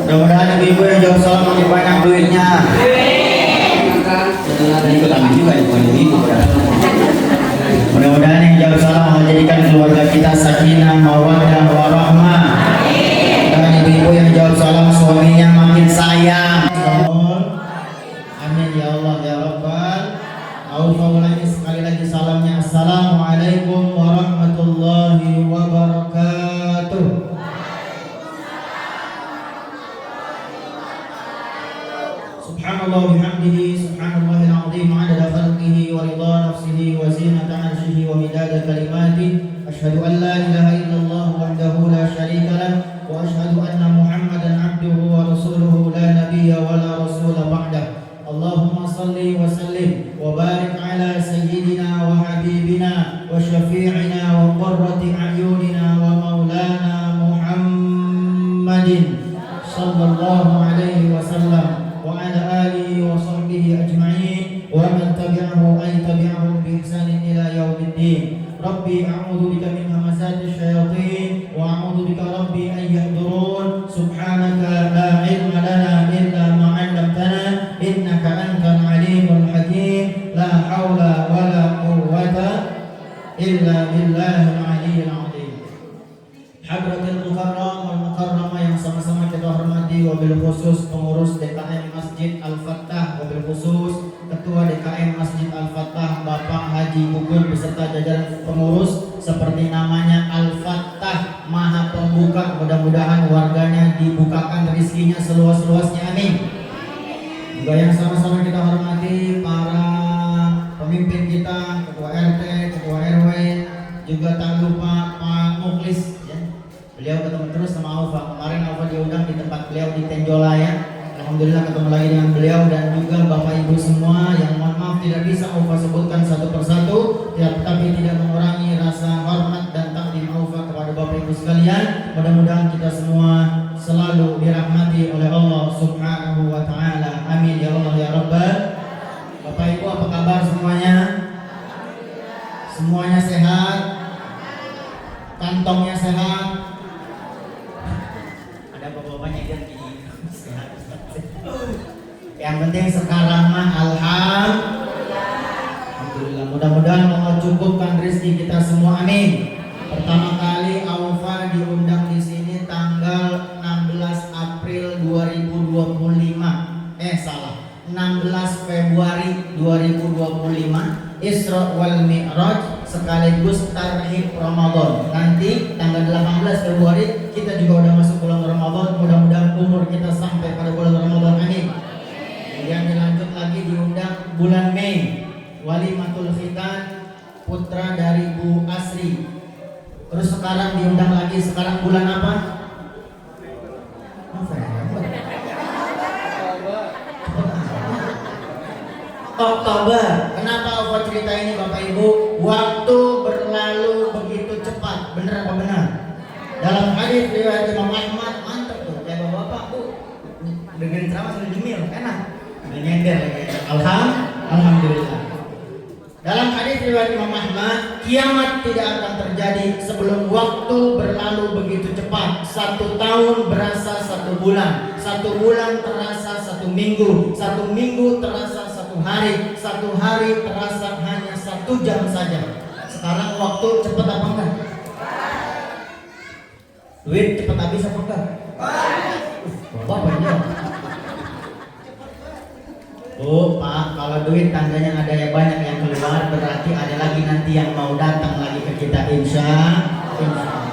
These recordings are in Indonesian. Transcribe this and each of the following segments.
Mudah-mudahan ibu-ibu yang jawab salam makin banyak duitnya. Ikut amin juga ya, bukan ibu ya. Mudah-mudahan yang jawab salam menjadikan keluarga kita sakinah, mawaddah, warahmah. Dan ibu-ibu yang jawab salam suaminya makin sayang. Amin ya Allah ya Rabbal. Alhamdulillah, sekali lagi salamnya. Assalamualaikum warahmatullahi wabarakatuh. Subhanallah bihamdihi, subhanallahil azim, adada khalqihi wa ridha nafsihi wa zinata arshihi wa midada kalimatihi. Asyhadu an la ilaha illallah wahdahu la syarika lah wa asyhadu anna Muhammadan abduhu wa rasuluhu la nabiyya wa la rasula ba'dah. Allahumma salli wa sallim wa barik ala sayyidina wa habibina wa syafi'ina wa qurrati a'yunina wa maulana Muhammadin sallallahu alaihi wasallam wa ala alihi wa sahbihi ajma'in wa man tabi'ahu ay tabi'ahum bi ihsanin ila yaumiddin. Rabbi a'udzu bika min hamazati syayatin wa a'udzu bika rabbi an yahdurun. Subhanaka la ilma lana illa ma 'allamtana innaka antal alimul hakim. La haula wa la quwwata illa billahil aliyyil azim. Hadratil mukarram wal mukarramah yang sama-sama kita hormati, wabil khusus pengurus DKM Masjid Al-Fattah, wabil khusus Ketua DKM Masjid Al-Fattah Bapak Haji Bukun beserta jajaran pengurus, seperti namanya Al-Fattah Maha Pembuka. Mudah-mudahan warganya dibukakan rezekinya seluas-luasnya, amin. Juga yang sama-sama kita hormati para pemimpin kita, Ketua RT, Ketua RW, juga tak lupa Pak Muklis ya. Beliau ketemu terus sama Aufa. Kemarin Aufa diundang di tempat beliau di Tenjola ya. Alhamdulillah ketemu lagi dengan beliau dan juga Bapak Ibu semua yang mohon maaf tidak bisa Aufa sebutkan satu persatu, tapi tidak mengurangi rasa hormat dan takdim Aufa kepada Bapak Ibu sekalian. Mudah-mudahan kita semua selalu dirahmati oleh Allah Subhanahu wa taala. Amin ya Allah ya Rabbal. Bapak Ibu apa kabar semuanya? Semuanya sehat? Kantongnya sehat? Ada bapak-bapaknya yang gini sehat. Yang penting sekarang mah alhamdulillah. Mudah-mudahan Allah cukupkan rezeki kita semua, amin. Pertama kali Aufa diundang di sini tanggal 16 April 2025. 16 Februari 2025, Isra wal Mi'raj sekaligus tarhib Ramadan. Nanti tanggal 18 Februari kita juga udah masuk bulan Ramadan. Mudah-mudahan umur kita sampai pada bulan Ramadan, amin. Kemudian dilanjut lagi diundang bulan Mei, Walimatul Khitan putra dari Bu Asri. Terus sekarang diundang lagi, sekarang bulan apa? Oktober. Kenapa Aufa cerita ini Bapak Ibu? Waktu berlalu begitu cepat. Benar apa benar? Dalam hadis riwayat Imam Ahmad, mantap tuh. Ya Bapak Bu, dengerin ceramah sudah jemil, enak. Nyender. Alhamdulillah. Dalam hadis riwayat Imam Ahmad, kiamat tidak akan terjadi sebelum waktu berlalu begitu cepat. 1 tahun berasa 1 bulan, 1 bulan terasa 1 minggu, 1 minggu terasa 1 hari, 1 hari terasa hanya 1 jam saja. Sekarang waktu cepat apa enggak? Duit cepat habis apa enggak? Bapak banyak. Oh Pak, kalau duit tandanya ada yang banyak yang keluar, berarti ada lagi nanti yang mau datang lagi ke kita, insya Allah.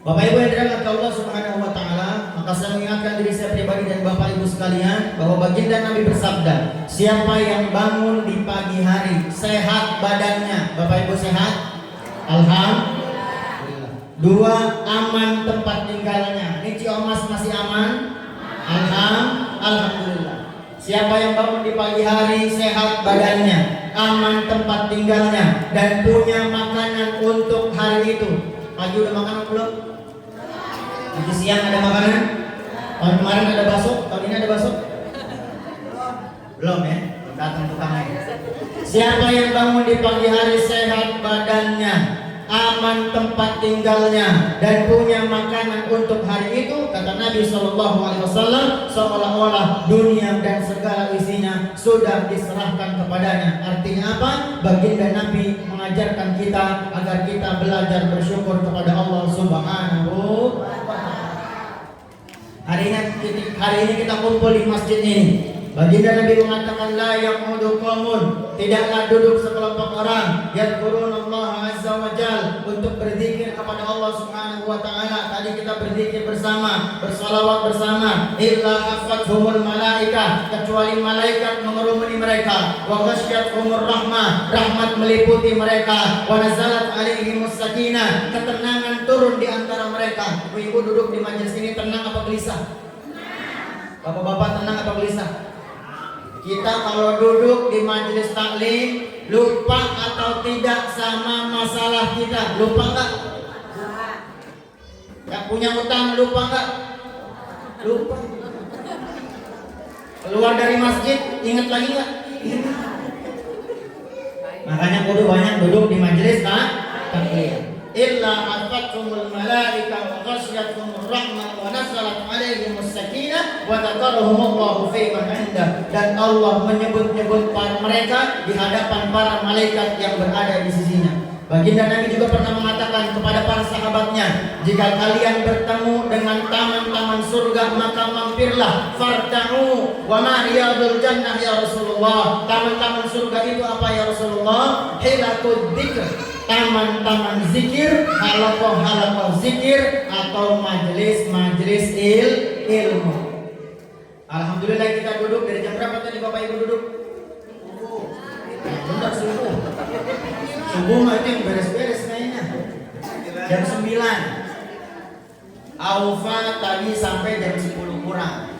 Bapak Ibu yang dirahmati Allah Subhanahu wa taala, maka saya mengingatkan diri saya pribadi dan Bapak Ibu sekalian bahwa baginda Nabi bersabda, siapa yang bangun di pagi hari sehat badannya, Bapak Ibu sehat? Alhamdulillah. 2, aman tempat tinggalnya. Ini Ciomas masih aman? Alhamdulillah. Siapa yang bangun di pagi hari sehat badannya, aman tempat tinggalnya, dan punya makanan untuk hari itu. Pagi udah makan belum? Nanti siang ada makanan? Tahun kemarin ada bakso, tahun ini ada bakso? Belum ya? Datang tukangnya. Siapa yang bangun di pagi hari sehat badannya, aman tempat tinggalnya, dan punya makanan untuk hari itu, kata Nabi SAW, seolah-olah dunia dan segala isinya sudah diserahkan kepadanya. Artinya apa? Baginda Nabi mengajarkan kita agar kita belajar bersyukur kepada Allah Subhanahu wa Ta'ala. Hari ini kita kumpul di masjid ini. Baginda Nabi mengatakan, la yaqudu qaumun, tidaklah duduk sekelompok orang, yadhkurunallaha azza wa jal, untuk berzikir kepada Allah Subhanahu wa Ta'ala. Tadi kita berzikir bersama, bersalawat bersama, illa hafathumul malaika, kecuali malaikat mengerumuni mereka, wa ghasyiyatuhumur rahmah, rahmat meliputi mereka, wa nazalat alaihimus sakinah, ketenangan turun di antara mereka. Ibu duduk di majelis ini tenang apa gelisah? Bapak-bapak tenang apa gelisah? Kita kalau duduk di majelis taklim, lupa atau tidak sama masalah kita? Lupa enggak? Yang punya utang lupa enggak? Lupa. Keluar dari masjid, ingat lagi enggak? Makanya kudu banyak duduk di majelis taklim. Illa hafathumul malaika wa ghasyiyatuhumur rahmah wa nazalat alaihimus sakinah wa dzakarahumullahu fi man 'indah, dan Allah menyebut-nyebut para mereka di hadapan para malaikat yang berada di sisinya. Baginda Nabi juga pernah mengatakan kepada para sahabatnya, jika kalian bertemu dengan taman-taman surga maka mampirlah, farta'u wa ma riyadul jannah ya Rasulullah. Taman-taman surga itu apa ya Rasulullah? Hilatud dzikr, taman-taman zikir, halaqah-halaqah zikir, atau majelis-majelis ilmu. Alhamdulillah kita duduk dari jam berapa tadi Bapak Ibu duduk? Bentar subuh. Subuh mah itu yang beres-beres kayaknya. Jam 9. Aufa tadi sampai jam 10 kurang.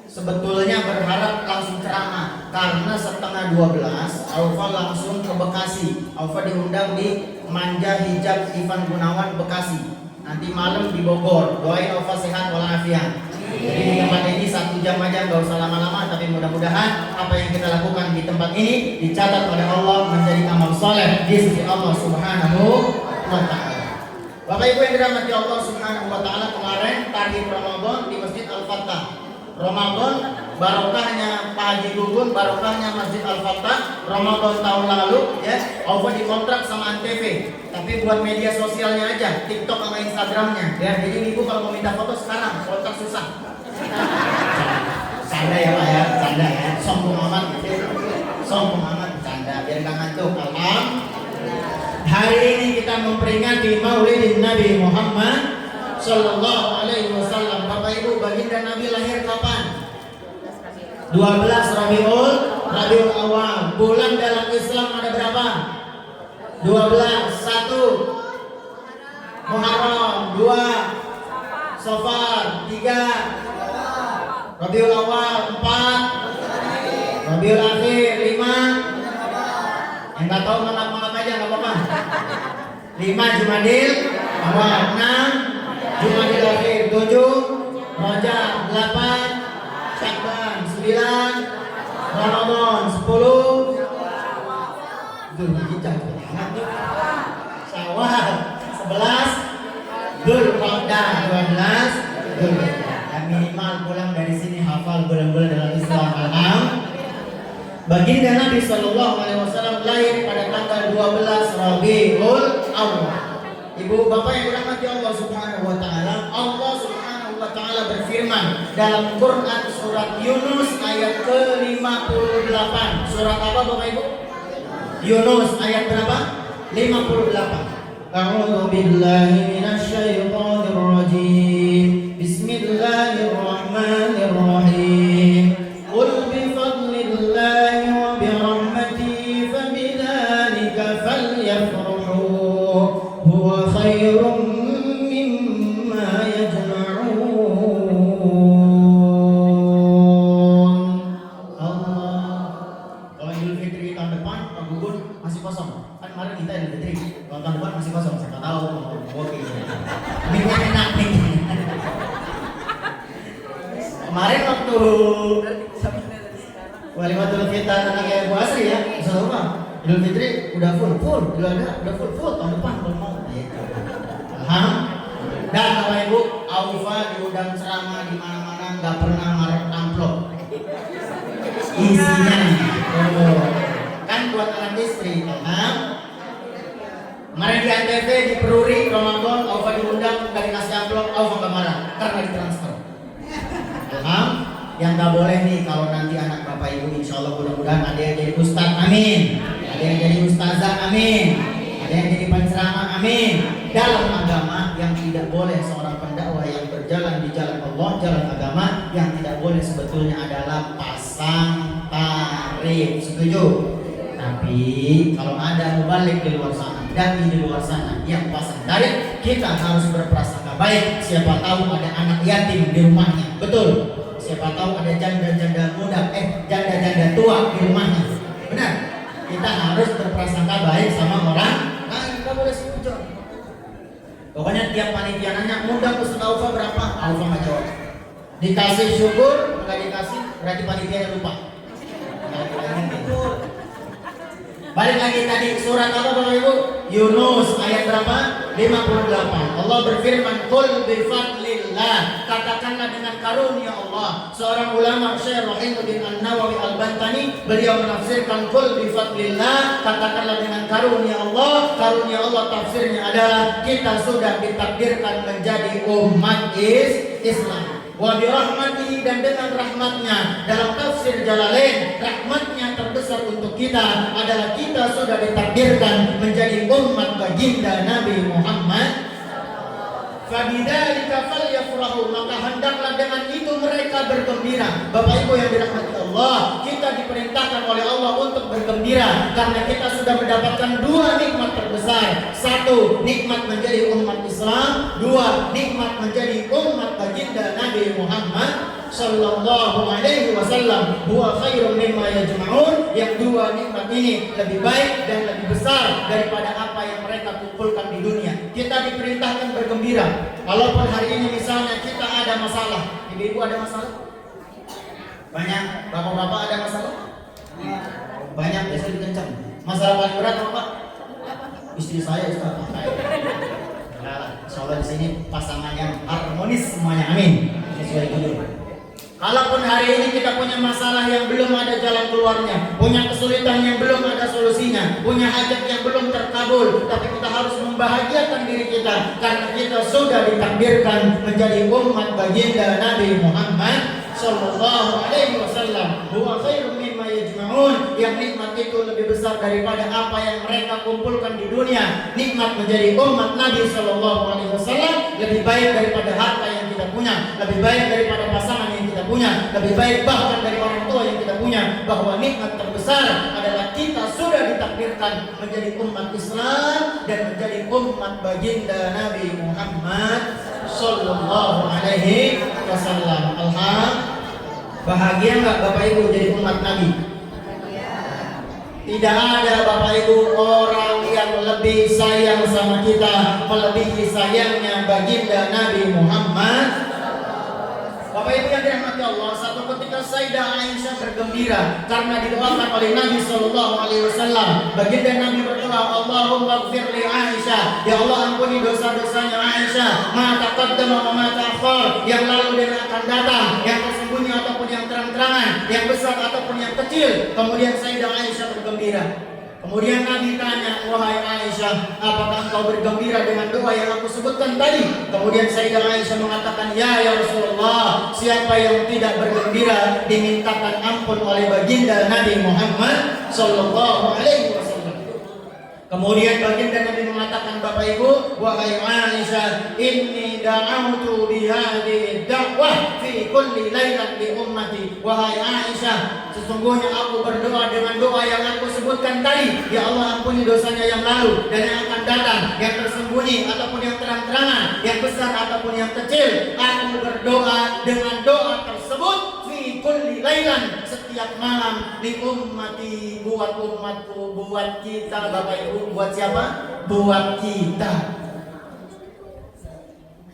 Sebetulnya berharap langsung ceramah, karena setengah 12 Aufa langsung ke Bekasi. Aufa diundang di Manja Hijab Ivan Gunawan Bekasi. Nanti malam di Bogor. Doain Aufa sehat walafiat. Jadi di tempat ini 1 jam aja, gak usah lama-lama, tapi mudah-mudahan apa yang kita lakukan di tempat ini dicatat oleh Allah menjadi amal soleh di sisi Allah Subhanahu wa Ta'ala. Bapak Ibu yang dirahmati Allah Subhanahu wa Ta'ala, kemarin tarikh Ramadan di Masjid Al-Fatah. Ramadan barokahnya Pak Haji Gugun, barokahnya Masjid Al-Fatah. Ramadan tahun lalu ya, Aufa dikontrak sama Antv, tapi buat media sosialnya aja, TikTok sama Instagramnya ya. Jadi ibu kalau mau minta foto sekarang, kontrak susah. Canda ya Pak ya, canda ya, sombong amat gitu. Sombong amat, canda biar gak ngantuk. Hari ini kita memperingati Maulidin Nabi Muhammad Sallallahu Alaihi Wasallam. Bapak Ibu, baginda Nabi lahir kapan? 12 Rabiul Awal. Bulan dalam Islam ada berapa? 12. 1 Muharram, 2 Safar, 3 Rabiul Awal, 4 Rabiul Akhir, 5 yang nggak tahu mengapa aja nggak apa-apa. 5 Jumadil Awal, 6 Jumadil Akhir, 7 Rajab, 8 Syakban, 9 Ramadan, 10 Dzulhijjah, Syawal, 11 Dzulqa'dah, 12 Dzulhijjah. Minimal pulang dari sini hafal bulan-bulan dalam Islam. Baginda Nabi Sallallahu Alaihi Wasallam lahir pada tanggal 12 Rabiul Awal. Ibu bapak yang dirahmati Allah Subhanahu Wa Taala, Allah Subhanahu Wa Taala berfirman dalam Quran surat Yunus ayat ke-58. Surat apa bapak ibu? Yunus ayat berapa? 58. A'udzu billahi minasyaitonir rajim. Bismillahirrahmanirrahim. Qul bi fadlillahi wa bi rahmatihi fabidzalika falyafrahu huwa khairum mimma yajma'un. Allah. Kalau Idul Fitri tahun depan Pak Gugun masih kosong. Kan kemarin kita Idul Fitri, tahun depan masih kosong. Saya nggak tahu mau oke. Minggu enak nih. Kemarin waktu Walimatul Khitan anaknya Bu Asri ya, Ustaz Umar. Idul Fitri udah full. Idul Adha udah full tahun depan kalau mau. Gitu. Dan Bapak Ibu, Aufa diundang ceramah di mana-mana nggak pernah ngarep amplop. Isinya kan buat anak istri, Kemarin di ANTV di Peruri Ramadan, Aufa diundang nggak dikasih amplop, Aufa nggak marah karena ditransfer. Yang nggak boleh nih kalau nanti anak Bapak Ibu insya Allah mudah-mudahan ada yang jadi ustadz, amin. Ada yang jadi ustazah, amin. Ada yang jadi penceramah, amin. Dalam agama yang tidak boleh seorang pendakwah yang berjalan di jalan Allah, jalan agama yang tidak boleh sebetulnya adalah pasang tarif. Setuju? Tapi kalau ada mubalik di luar sana, dai di luar sana yang pasang tarif, kita harus berprasangka baik. Siapa tahu ada anak yatim di rumahnya, betul? Siapa tahu ada janda-janda muda, janda-janda tua di rumahnya, benar? Kita harus berprasangka baik sama orang. Nah, kita boleh setuju. Pokoknya tiap panitia nanya, muda Ustaz Aufa berapa? Aufa nggak jawab. Dikasih syukur, nggak dikasih berarti panitia lupa. Balik lagi tadi surat apa Bapak Ibu? Yunus ayat berapa? 58. Allah berfirman, "Qul bi fadlillah." Katakanlah dengan karunia Allah. Seorang ulama Syekh Rahimuddin An-Nawawi Al-Bantani beliau menafsirkan qul bi fadlillah, katakanlah dengan karunia Allah. Karunia Allah tafsirnya adalah kita sudah ditakdirkan menjadi umat Islam. Wa bi rahmatihi, dan dengan rahmatnya. Dalam tafsir Jalalain, rahmatnya terbesar untuk kita adalah kita sudah ditakdirkan menjadi umat baginda Nabi Muhammad. Fabidzalika falyafrahu, maka hendaklah dengan itu mereka bergembira. Bapak Ibu yang dirahmati Allah, kita diperintahkan oleh Allah untuk bergembira karena kita sudah mendapatkan dua nikmat terbesar. Satu, nikmat menjadi umat Islam. Dua, nikmat menjadi umat baginda Nabi Muhammad sallallahu alaihi wasallam. Huwa khairum mimma yajma'un. Yang dua nikmat ini lebih baik dan lebih besar daripada apa yang mereka kumpulkan di dunia. Kita diperintahkan bergembira. Kalaupun hari ini misalnya kita ada masalah, ibu-ibu ada masalah? Banyak. Bapak-bapak ada masalah? Banyak, biasa dikencang. Masalah paling berat apa, Pak? Istri saya, Ustaz. Insya Allah di sini pasangan yang harmonis semuanya, amin. Sesuai judul. Kalaupun hari ini kita punya masalah yang belum ada jalan keluarnya, punya kesulitan yang belum ada solusinya, punya hajat yang belum terkabul, tapi kita harus membahagiakan diri kita karena kita sudah ditakdirkan menjadi umat baginda Nabi Muhammad sallallahu alaihi wasallam. Huwa khairum mimma yajma'un, yang nikmat itu lebih besar daripada apa yang mereka kumpulkan di dunia. Nikmat menjadi umat Nabi sallallahu alaihi wasallam lebih baik daripada harta yang kita punya, lebih baik daripada pasangan yang kita punya, lebih baik bahkan dari orang tua yang kita punya. Bahwa nikmat terbesar adalah kita sudah ditakdirkan menjadi umat Islam dan menjadi umat baginda Nabi Muhammad sallallahu alaihi wasallam. Bahagia nggak Bapak Ibu jadi umat Nabi? Tidak ada Bapak Ibu orang yang lebih sayang sama kita melebihi sayangnya baginda Nabi Muhammad. Bapak Ibu yang dirahmati Allah, satu ketika Sayyidah Aisyah bergembira karena didoakan oleh Nabi sallallahu alaihi wasallam. Baginda Nabi berdoa, Allahumma ighfir li Aisyah, ya Allah ampuni dosa-dosanya Aisyah, ma taqaddama wa ma ta'akhkhar, yang lalu dan akan datang, yang tersembunyi ataupun yang terang-terangan, yang besar ataupun yang kecil. Kemudian Sayyidah Aisyah bergembira. Kemudian Nabi tanya, wahai Aisyah, apakah engkau bergembira dengan doa yang aku sebutkan tadi? Kemudian Sayyidah Aisyah mengatakan, ya Rasulullah, siapa yang tidak bergembira dimintakan ampun oleh baginda Nabi Muhammad sallallahu alaihi wasallam. Kemudian baginda Nabi mengatakan, Bapak Ibu, wahai Aisyah, inni da'autu bihadhihi da'wah fi kulli lailan li ummati. Wahai Aisyah, sesungguhnya aku berdoa dengan doa yang aku sebutkan tadi. Ya Allah, ampuni dosanya yang lalu dan yang akan datang, yang tersembunyi ataupun yang terang-terangan, yang besar ataupun yang kecil. Aku berdoa dengan doa tersebut fi kulli lailan, setiap malam, li ummati, buat umatku, buat kita. Bapak Ibu, buat siapa? Buat kita.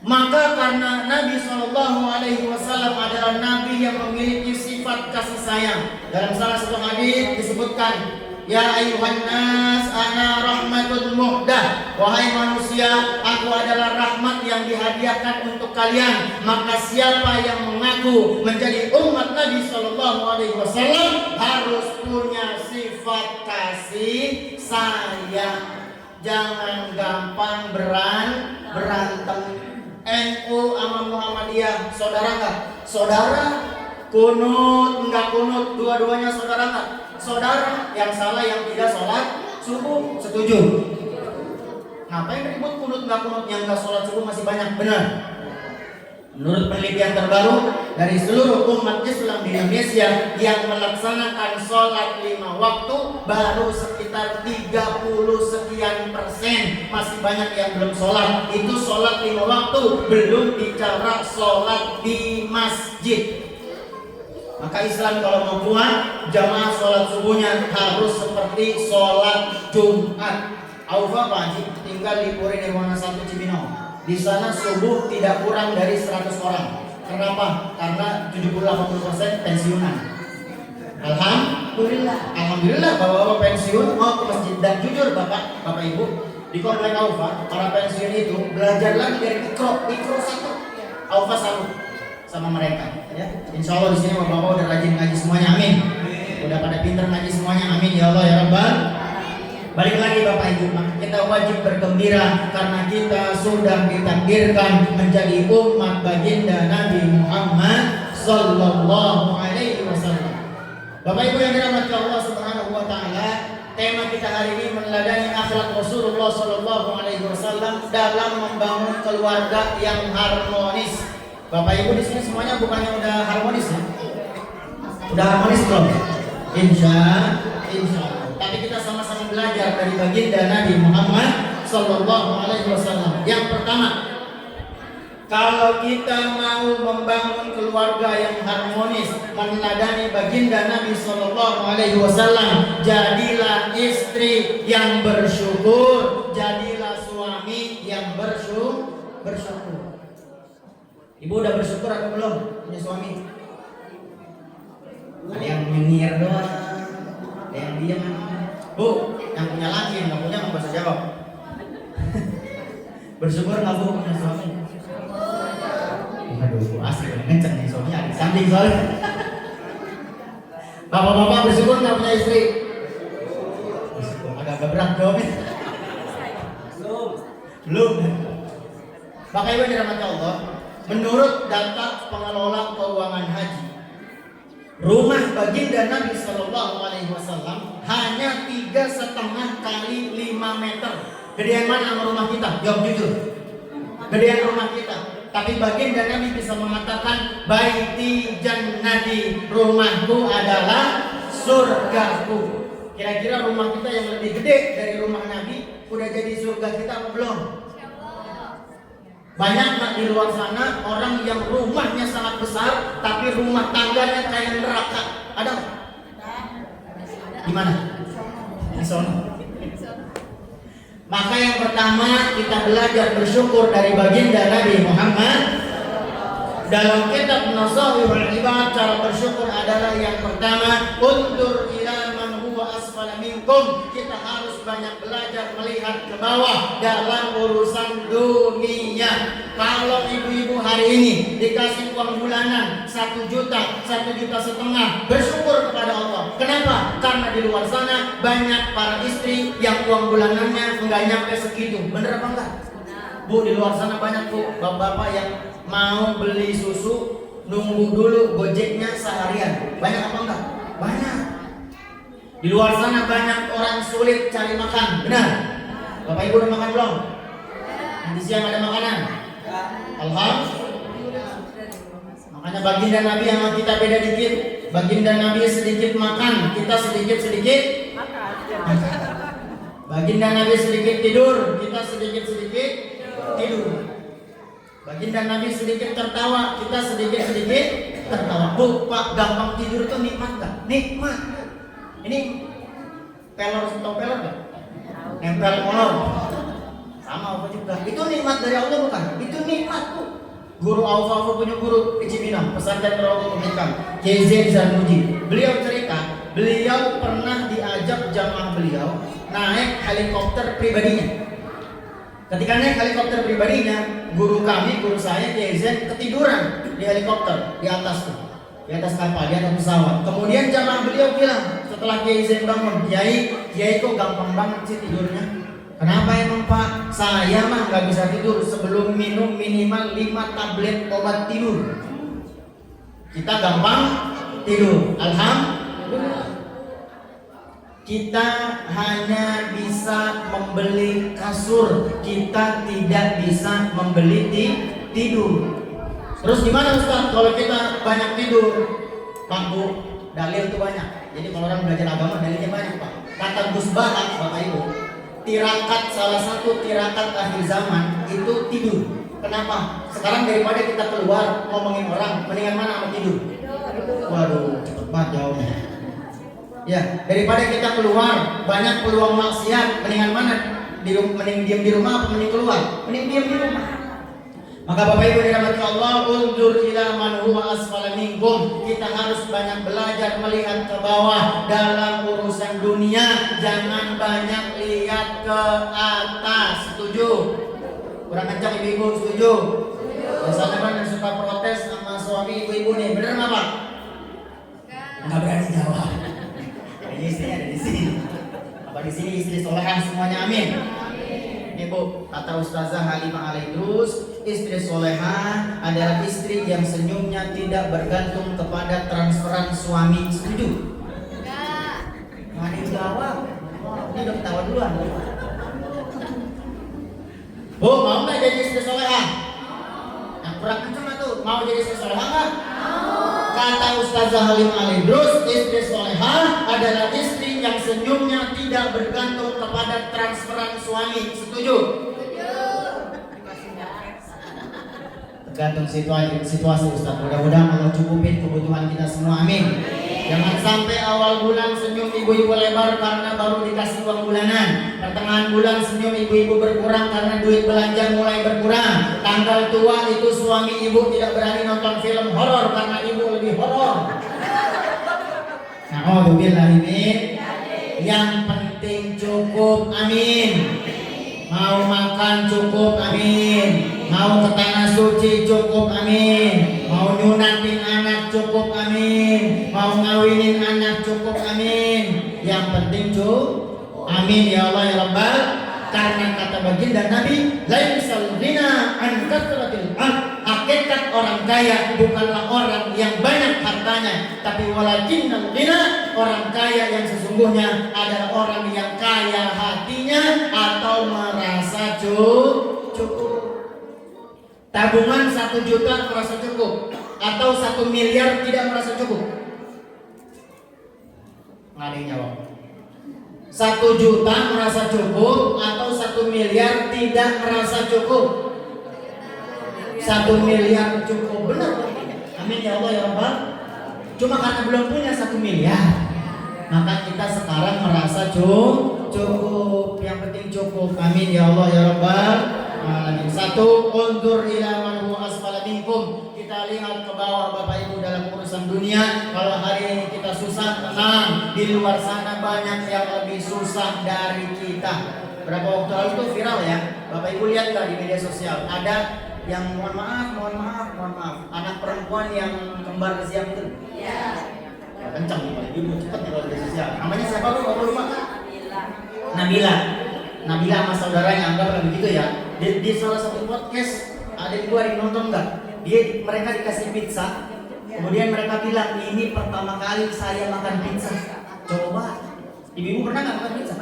Maka karena Nabi Shallallahu Alaihi Wasallam adalah Nabi yang memiliki sifat kasih sayang. Dalam salah satu hadis disebutkan, Ya ayuhan nas, ana rahmatun muhdah. Wahai manusia, aku adalah rahmat yang dihadiahkan untuk kalian. Maka siapa yang mengaku menjadi umat Nabi Sallallahu Alaihi Wasallam harus punya sifat kasih sayang. Jangan gampang berantem. NU sama Muhammadiyah saudara nggak? Saudara. Kunut enggak kunut, dua-duanya saudara nggak? Saudara. Yang salah yang tidak sholat subuh. Setuju? Ngapain ribut kunut enggak kunut? Yang enggak sholat subuh masih banyak. Benar? Menurut penelitian terbaru dari seluruh umat Islam di Indonesia yang melaksanakan sholat 5 waktu baru sekitar 30 sekian persen. Masih banyak yang belum sholat. Itu sholat 5 waktu, belum bicara sholat di masjid. Maka Islam kalau mau kuat, jamaah sholat subuhnya harus seperti sholat Jumat. Aufa Pak Haji tinggal di Puri Nirwana 1 Cibinong. Di sana subuh tidak kurang dari 100 orang. Kenapa? Karena 70-80% pensiunan. Alhamdulillah bapak-bapak pensiun mau ke masjid. Dan jujur bapak ibu, di komplek Aufa para pensiun itu belajar lagi dari ikro 1. Aufa salut sama mereka, ya. Insya Allah di sini bapak-bapak udah rajin ngaji semuanya, amin. Udah pada pinter ngaji semuanya, amin ya Allah ya Rabbal. Balik lagi bapak ibu, kita wajib bergembira karena kita sudah ditakdirkan menjadi umat baginda Nabi Muhammad Sallallahu Alaihi Wasallam. Bapak ibu yang dirahmati Allah Subhanahu Wa Taala, tema kita hari ini meneladani akhlak Rasulullah Sallallahu Alaihi Wasallam dalam membangun keluarga yang harmonis. Bapak ibu di sini semuanya bukannya udah harmonis ya? Udah harmonis belum? Insya Allah. Tapi kita sama-sama belajar dari baginda Nabi Muhammad Sallallahu Alaihi Wasallam. Yang pertama, kalau kita mau membangun keluarga yang harmonis, meneladani baginda Nabi Sallallahu Alaihi Wasallam, jadilah istri yang bersyukur, jadilah suami yang bersyukur. Ibu udah bersyukur atau belum punya suami? Ada yang nyengir doang, ada yang diam. Bu, yang punya laki, yang nggak punya nggak bisa jawab. Bersyukur nggak bu punya suami? Aduh, asik ngenceng nih suaminya ada samping soalnya. Bapak-bapak bersyukur nggak punya istri? Bersyukur, agak berat jawabnya. Belum. Bapak ibu dirahmati Allah. Menurut data pengelola keuangan haji, rumah baginda Nabi Sallallahu Alaihi Wasallam hanya 3,5 kali 5 meter. Gedean mana sama rumah kita? Jawab jujur. Gedean rumah kita. Tapi baginda Nabi bisa mengatakan, baiti jannati, rumahku adalah surgaku. Kira-kira rumah kita yang lebih gede dari rumah Nabi udah jadi surga kita apa belum? Banyak nggak di luar sana orang yang rumahnya sangat besar tapi rumah tangganya kayak neraka? Ada nggak? Gimana? Di sana. Maka yang pertama kita belajar bersyukur dari baginda Nabi Muhammad. Dalam kitab Nazairul Ibad, cara bersyukur adalah yang pertama, undur ila man huwa asfala minkum. Kita harus banyak belajar melihat ke bawah dalam urusan dunia. Kalau ibu-ibu hari ini dikasih uang bulanan 1 juta, 1,5 juta, bersyukur kepada Allah. Kenapa? Karena di luar sana banyak para istri yang uang bulanannya enggak nyampe segitu. Bener apa enggak? Bu, di luar sana banyak bu bapak-bapak yang mau beli susu nunggu dulu gojeknya seharian. Banyak apa enggak? Banyak. Di luar sana banyak orang sulit cari makan. Benar? Bapak ibu udah makan belum? Nanti siang ada makanan? Alhamdulillah. Makanya baginda Nabi sama kita beda dikit. Baginda Nabi sedikit makan, kita sedikit makan. Baginda Nabi sedikit tidur, kita sedikit tidur. Baginda Nabi sedikit tertawa, kita sedikit tertawa. Bu, Pak, gampang tidur itu nikmat gak? Nikmat. Ini pelor gak? Nempel molor. Sama apa juga. Itu nikmat dari Allah bukan? Itu nikmat bu. Guru Aufa punya guru di Cibinong, pesantren Rawatul Hikam, Kiai Zain Zarmuji. Beliau cerita beliau pernah diajak jamaah beliau naik helikopter pribadinya. Ketika naik helikopter pribadinya, guru saya Kiai Zain ketiduran di helikopter di atas kapal, di atas pesawat. Kemudian jamaah beliau bilang setelah Kiai Zain bangun, Kiai kok gampang banget sih tidurnya? Kenapa emang Pak? Saya mah nggak bisa tidur sebelum minum minimal 5 tablet obat tidur. Kita gampang tidur. Alhamdulillah. Kita hanya bisa membeli kasur, kita tidak bisa membeli tidur. Terus gimana Ustaz kalau kita banyak tidur? Bangku, dalil itu banyak. Jadi kalau orang belajar agama dalilnya banyak Pak. Kata Gus Bahat Bapak Ibu, salah satu tirakat akhir zaman itu tidur. Kenapa? Sekarang daripada kita keluar ngomongin orang, mendingan mana sama tidur? Waduh, cepet banget jawabnya. Ya, daripada kita keluar banyak peluang maksiat, mendingan mana? Mending diam di rumah apa mending keluar? Mending diam di rumah. Maka Bapak Ibu dirahmati Allah, unzur ila man huwa asfala minkum. Kita harus banyak belajar melihat ke bawah dalam urusan dunia, jangan banyak lihat ke atas. Setuju? Kurang kencang ibu-ibu, setuju? Biasanya kan yang suka protes sama suami ibu-ibu nih, bener nggak Pak? Nggak berani jawab. Istri ada di sini. Apa di sini istri solehah semuanya, amin. Ini Bu, kata Ustazah Halimah Alaidrus, istri solehah adalah istri yang senyumnya tidak bergantung kepada transferan suami. Setuju? Enggak. Mari jawab. Ini udah ketawa duluan. Bu, mau nggak jadi istri solehah? Yang kurang kencang tuh, mau jadi istri solehah nggak? Kata Ustazah Halimah Alaidrus, istri solehah adalah istri yang senyumnya tidak bergantung kepada transferan suami. Setuju? Tergantung situasi Ustaz. Mudah-mudahan Allah cukupin kebutuhan kita semua, amin. Jangan sampai awal bulan senyum ibu-ibu lebar karena baru dikasih uang bulanan. Pertengahan bulan senyum ibu-ibu berkurang karena duit belanja mulai berkurang. Tanggal tua itu suami ibu tidak berani nonton film horor karena ibu lebih horor. Na'udzubillah min. Yang penting cukup, amin. Mau makan cukup, amin. Mau ke tanah suci cukup, amin. Mau nyunatin anak cukup, amin. Mau ngawinin anak cukup, amin. Yang penting cukup, amin ya Allah ya Rabbal. Karena kata baginda Nabi, laisal ghina an kathratil ard. Hakikat orang kaya bukanlah orang yang banyak hartanya, tapi walakinnal ghina, orang kaya yang sesungguhnya adalah orang yang kaya hatinya atau merasa cukup. Tabungan 1 juta merasa cukup atau 1 miliar tidak merasa cukup? Nggak ada yang jawab. 1 juta merasa cukup atau 1 miliar tidak merasa cukup? 1 miliar cukup, benar. Amin ya Allah ya Rabbal. Cuma karena belum punya 1 miliar, maka kita sekarang merasa cukup. Yang penting cukup. Amin ya Allah ya Rabbal. Satu, undur ila man huwa asfala minkum. Kita lihat ke bawah Bapak Ibu dalam urusan dunia. Kalau hari ini kita susah, tenang. Di luar sana banyak yang lebih susah dari kita. Berapa waktu lalu itu viral ya, Bapak Ibu lihat nggak di media sosial? Ada yang mohon maaf, anak perempuan yang kembar siang itu. Iya. Kencang nih, Ibu cepet nih kalau di media sosial. Namanya siapa Bu? Bapak lupa. Nabila sama saudaranya, anggaplah begitu ya. Di salah satu podcast ada yang gua nonton nggak? Mereka dikasih pizza, kemudian mereka bilang ini pertama kali saya makan pizza. Coba, ibu pernah nggak makan pizza?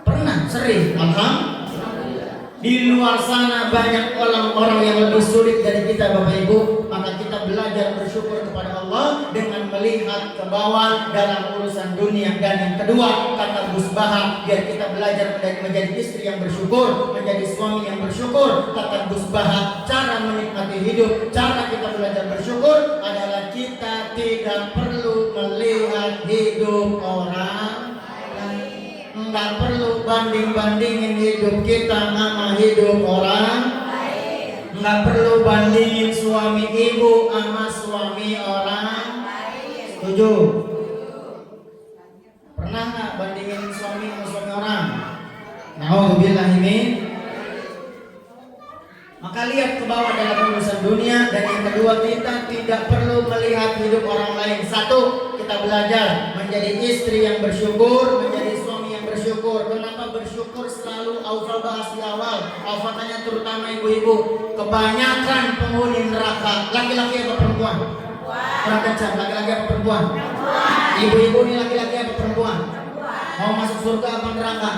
Pernah, sering. Alhamdulillah. Di luar sana banyak orang-orang yang lebih sulit dari kita Bapak Ibu. Maka kita belajar bersyukur kepada Allah dengan melihat ke bawah dalam urusan dunia. Dan yang kedua, kata Gus Baha, biar kita belajar menjadi istri yang bersyukur, menjadi suami yang bersyukur. Kata Gus Baha, cara menikmati hidup, cara kita belajar bersyukur adalah kita tidak perlu melihat hidup orang. Nggak perlu banding-bandingin hidup kita sama hidup orang. Nggak perlu bandingin suami ibu sama suami orang. Setuju? bawa dalam urusan dunia. Dan yang kedua, kita tidak perlu melihat hidup orang lain. Satu, kita belajar menjadi istri yang bersyukur, menjadi suami yang bersyukur. Kenapa bersyukur selalu Aufa bahas di awal? Aufa tanya terutama ibu-ibu, kebanyakan penghuni neraka laki-laki atau perempuan? Orang kencang, laki-laki apa perempuan? Ibu-ibu ini laki-laki apa perempuan? Mau masuk surga apa neraka?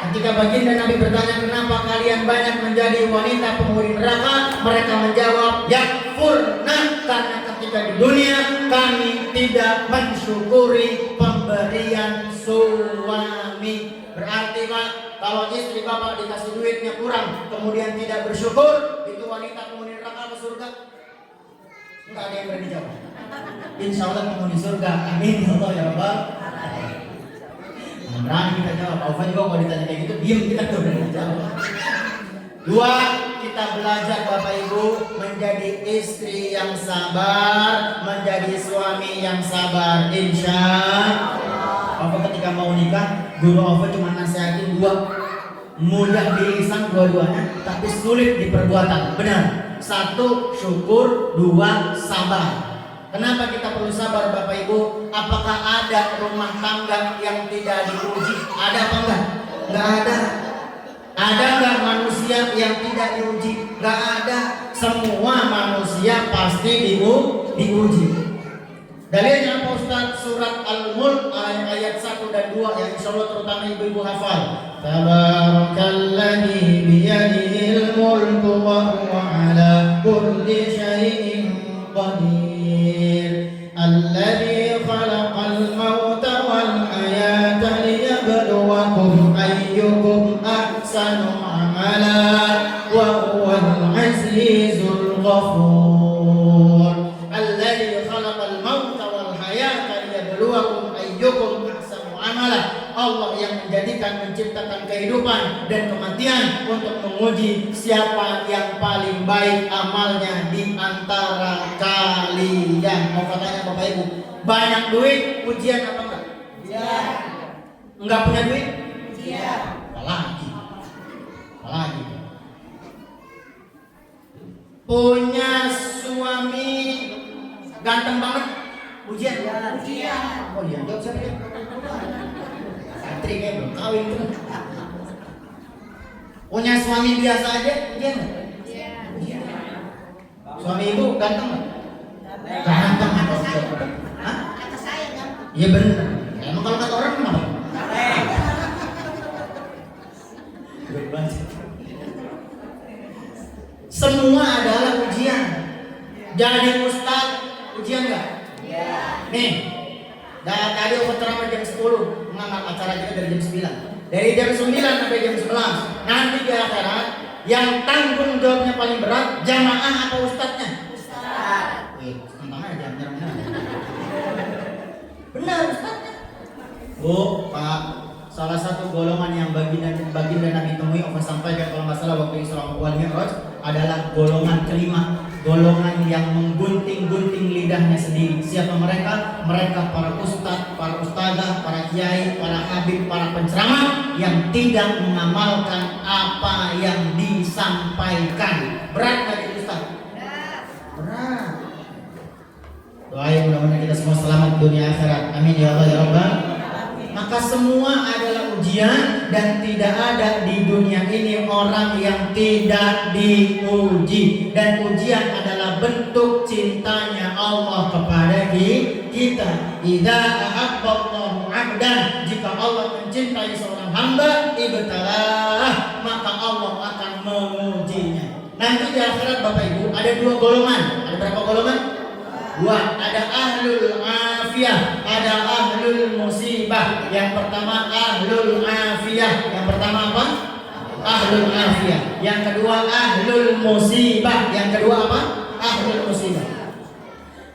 Ketika baginda Nabi bertanya kenapa kalian banyak menjadi wanita penghuni neraka, mereka menjawab yakfurna, karena ketika di dunia kami tidak mensyukuri pemberian suami. Berarti Pak, kalau istri Bapak dikasih duitnya kurang kemudian tidak bersyukur, itu wanita penghuni neraka apa surga? Enggak ada yang berani jawab. Insya Allah penghuni surga, amin ya Allah ya Rabbal. Berani kita jawab. Aufa juga kalau ditanya kayak gitu diam, kita tuh berani jawab. Dua, kita belajar Bapak Ibu menjadi istri yang sabar, menjadi suami yang sabar. Insya Allah. Aufa ketika mau nikah, guru Aufa cuma nasihatin dua, mudah di lisan dua-duanya, tapi sulit di perbuatan. Benar. Satu, syukur. Dua, sabar. Kenapa kita perlu sabar Bapak Ibu? Apakah ada rumah tangga yang tidak diuji? Ada apa enggak? Enggak ada. Ada enggak manusia yang tidak diuji? Enggak ada. Semua manusia pasti diuji. Dalilnya apa Ustaz? Surat Al-Mulk ayat 1 dan 2 yang insya Allah terutama ibu-ibu hafal. Tabarakalladzi biyadihil mulku wa huwa ala kulli syai'in qadir. Alladzi khalaqal mauta wal hayata liyabluwakum ayyukum ahsanu amala wa huwal azizul ghafur. Alladzi khalaqal mauta wal hayata liyabluwakum ayyukum ahsanu amala. Allah yang menjadikan, menciptakan kehidupan dan kematian untuk menguji siapa yang paling baik amalnya di antara kalian. Mau katanya Bapak Ibu, banyak duit ujian apa enggak? Ujian. Enggak punya duit? Ujian. Apalagi. Punya suami ganteng banget, ujian. Ujian. Oh iya, jawab siapa ya? Santri kayak belum kawin tuh. Punya suami biasa aja, ujian. Ujian. Suami ibu ganteng nggak? Ganteng. Hah? Kata saya ganteng. Iya benar. Emang kalau kata orang kenapa? Semua adalah ujian. Jadi ustaz, ujian nggak? Iya. Nih, tadi aku ceramah jam 10, menganggap acara kita dari jam 9. Dari jam 9 sampai jam 11. Nanti di akhirat yang tanggung jawabnya paling berat jamaah atau ustadznya? Ustaz. Tentang aja jangan. Benar ustadznya. Bu, Pak, salah satu golongan yang baginda Nabi temui, Aufa sampaikan kalau nggak salah waktu Isra wal Mi'raj adalah golongan kelima, golongan yang menggunting-gunting lidahnya sendiri. Siapa mereka? Mereka para ustadz, para ustazah, para kiai, para habib, para penceramah yang tidak mengamalkan apa yang disampaikan. Berat nggak jadi ustaz? Berat. Doain mudah-mudahan kita semua selamat dunia akhirat. Amin ya Allah ya Rabbal. Maka semua adalah ujian dan tidak ada di dunia ini orang yang tidak diuji. Dan ujian adalah bentuk cintanya Allah kepada kita. Idza ahabballahu 'abdan, jika Allah mencintai seorang hamba, ibtalah, maka Allah akan mengujinya. Nanti di akhirat Bapak Ibu ada dua golongan. Ada berapa golongan? Dua. Ada ahlul afiyah, ada ahlul musibah. Yang pertama ahlul afiyah. Yang pertama apa? Ahlul afiyah. Yang kedua ahlul musibah. Yang kedua apa? Ahlul musibah.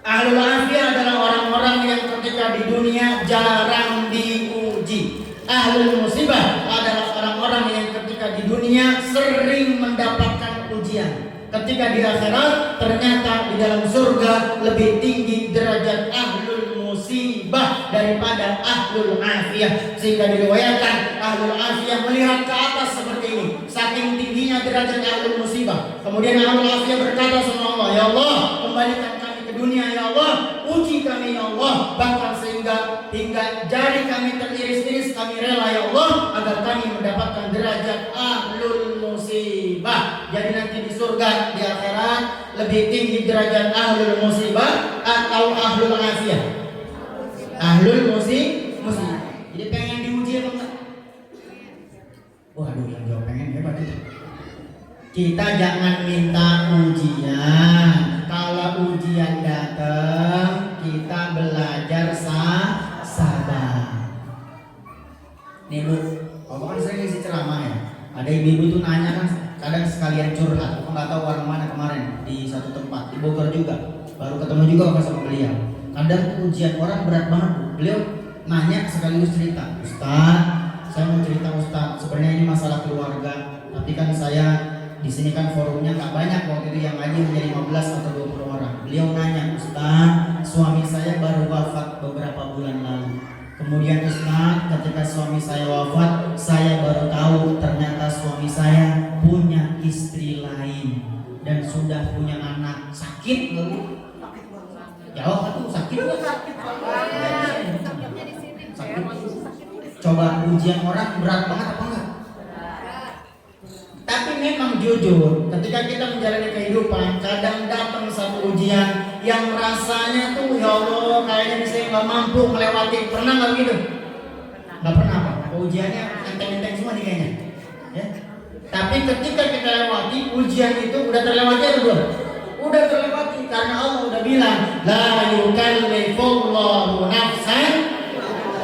Ahlul afiyah adalah orang-orang yang ketika di dunia jarang diuji. Ahlul musibah adalah orang-orang yang ketika di dunia sering mendapatkan ujian. Ketika di akhirat ternyata di dalam surga lebih tinggi derajat ahlul musibah daripada ahlul afiyah. Sehingga diriwayatkan ahlul afiyah melihat ke atas seperti ini. Saking tingginya tingginya derajat ahlul musibah. Kemudian ahlul afiyah berkata sama Allah, ya Allah, kembalikan kami ke dunia ya Allah, uji kami ya Allah, bahkan sehingga hingga jari kami teriris-iris, kami rela ya Allah agar kami mendapatkan derajat ahlul musibah. Jadi nanti di surga, di akhirat lebih tinggi derajat ahlul musibah atau ahlul afiyah? Ahlul musibah. Jadi pengen diuji apa enggak? Waduh, yang jawab pengen hebat itu. Kita jangan minta ujian. Kalau ujian datang, kita belajar sabar. Nih Bu, Bapak kan sering isi ceramah ya. Ada ibu-ibu tuh nanya kan, kadang sekalian curhat. Aku nggak tahu orang mana kemarin di satu tempat di Bogor juga. Baru ketemu juga sama beliau. Kadang ujian orang berat banget. Beliau nanya sekaligus cerita, Ustaz, saya mau cerita Ustaz. Sebenarnya ini masalah keluarga. Tapi kan saya di sini kan forumnya nggak banyak waktu itu yang ngaji menjadi 15 atau 20 orang. Beliau nanya, Ustaz, suami saya baru wafat beberapa bulan lalu. Kemudian Ustaz, ketika suami saya wafat, saya baru tahu ternyata suami saya punya istri lain dan sudah punya anak. Sakit nggak Bu? Jawab tuh, sakit nggak? Sakit. Coba ujian orang berat banget apa enggak? Tapi memang jujur, ketika kita menjalani kehidupan, kadang datang satu ujian yang rasanya tuh ya Allah, kayaknya saya nggak mampu melewati. Pernah nggak gitu? Nggak pernah Pak. Ujiannya enteng-enteng semua nih kayaknya. Ya. Tapi ketika kita lewati ujian itu, udah terlewati atau belum? Udah terlewati karena Allah udah bilang, la yukallifullahu nafsan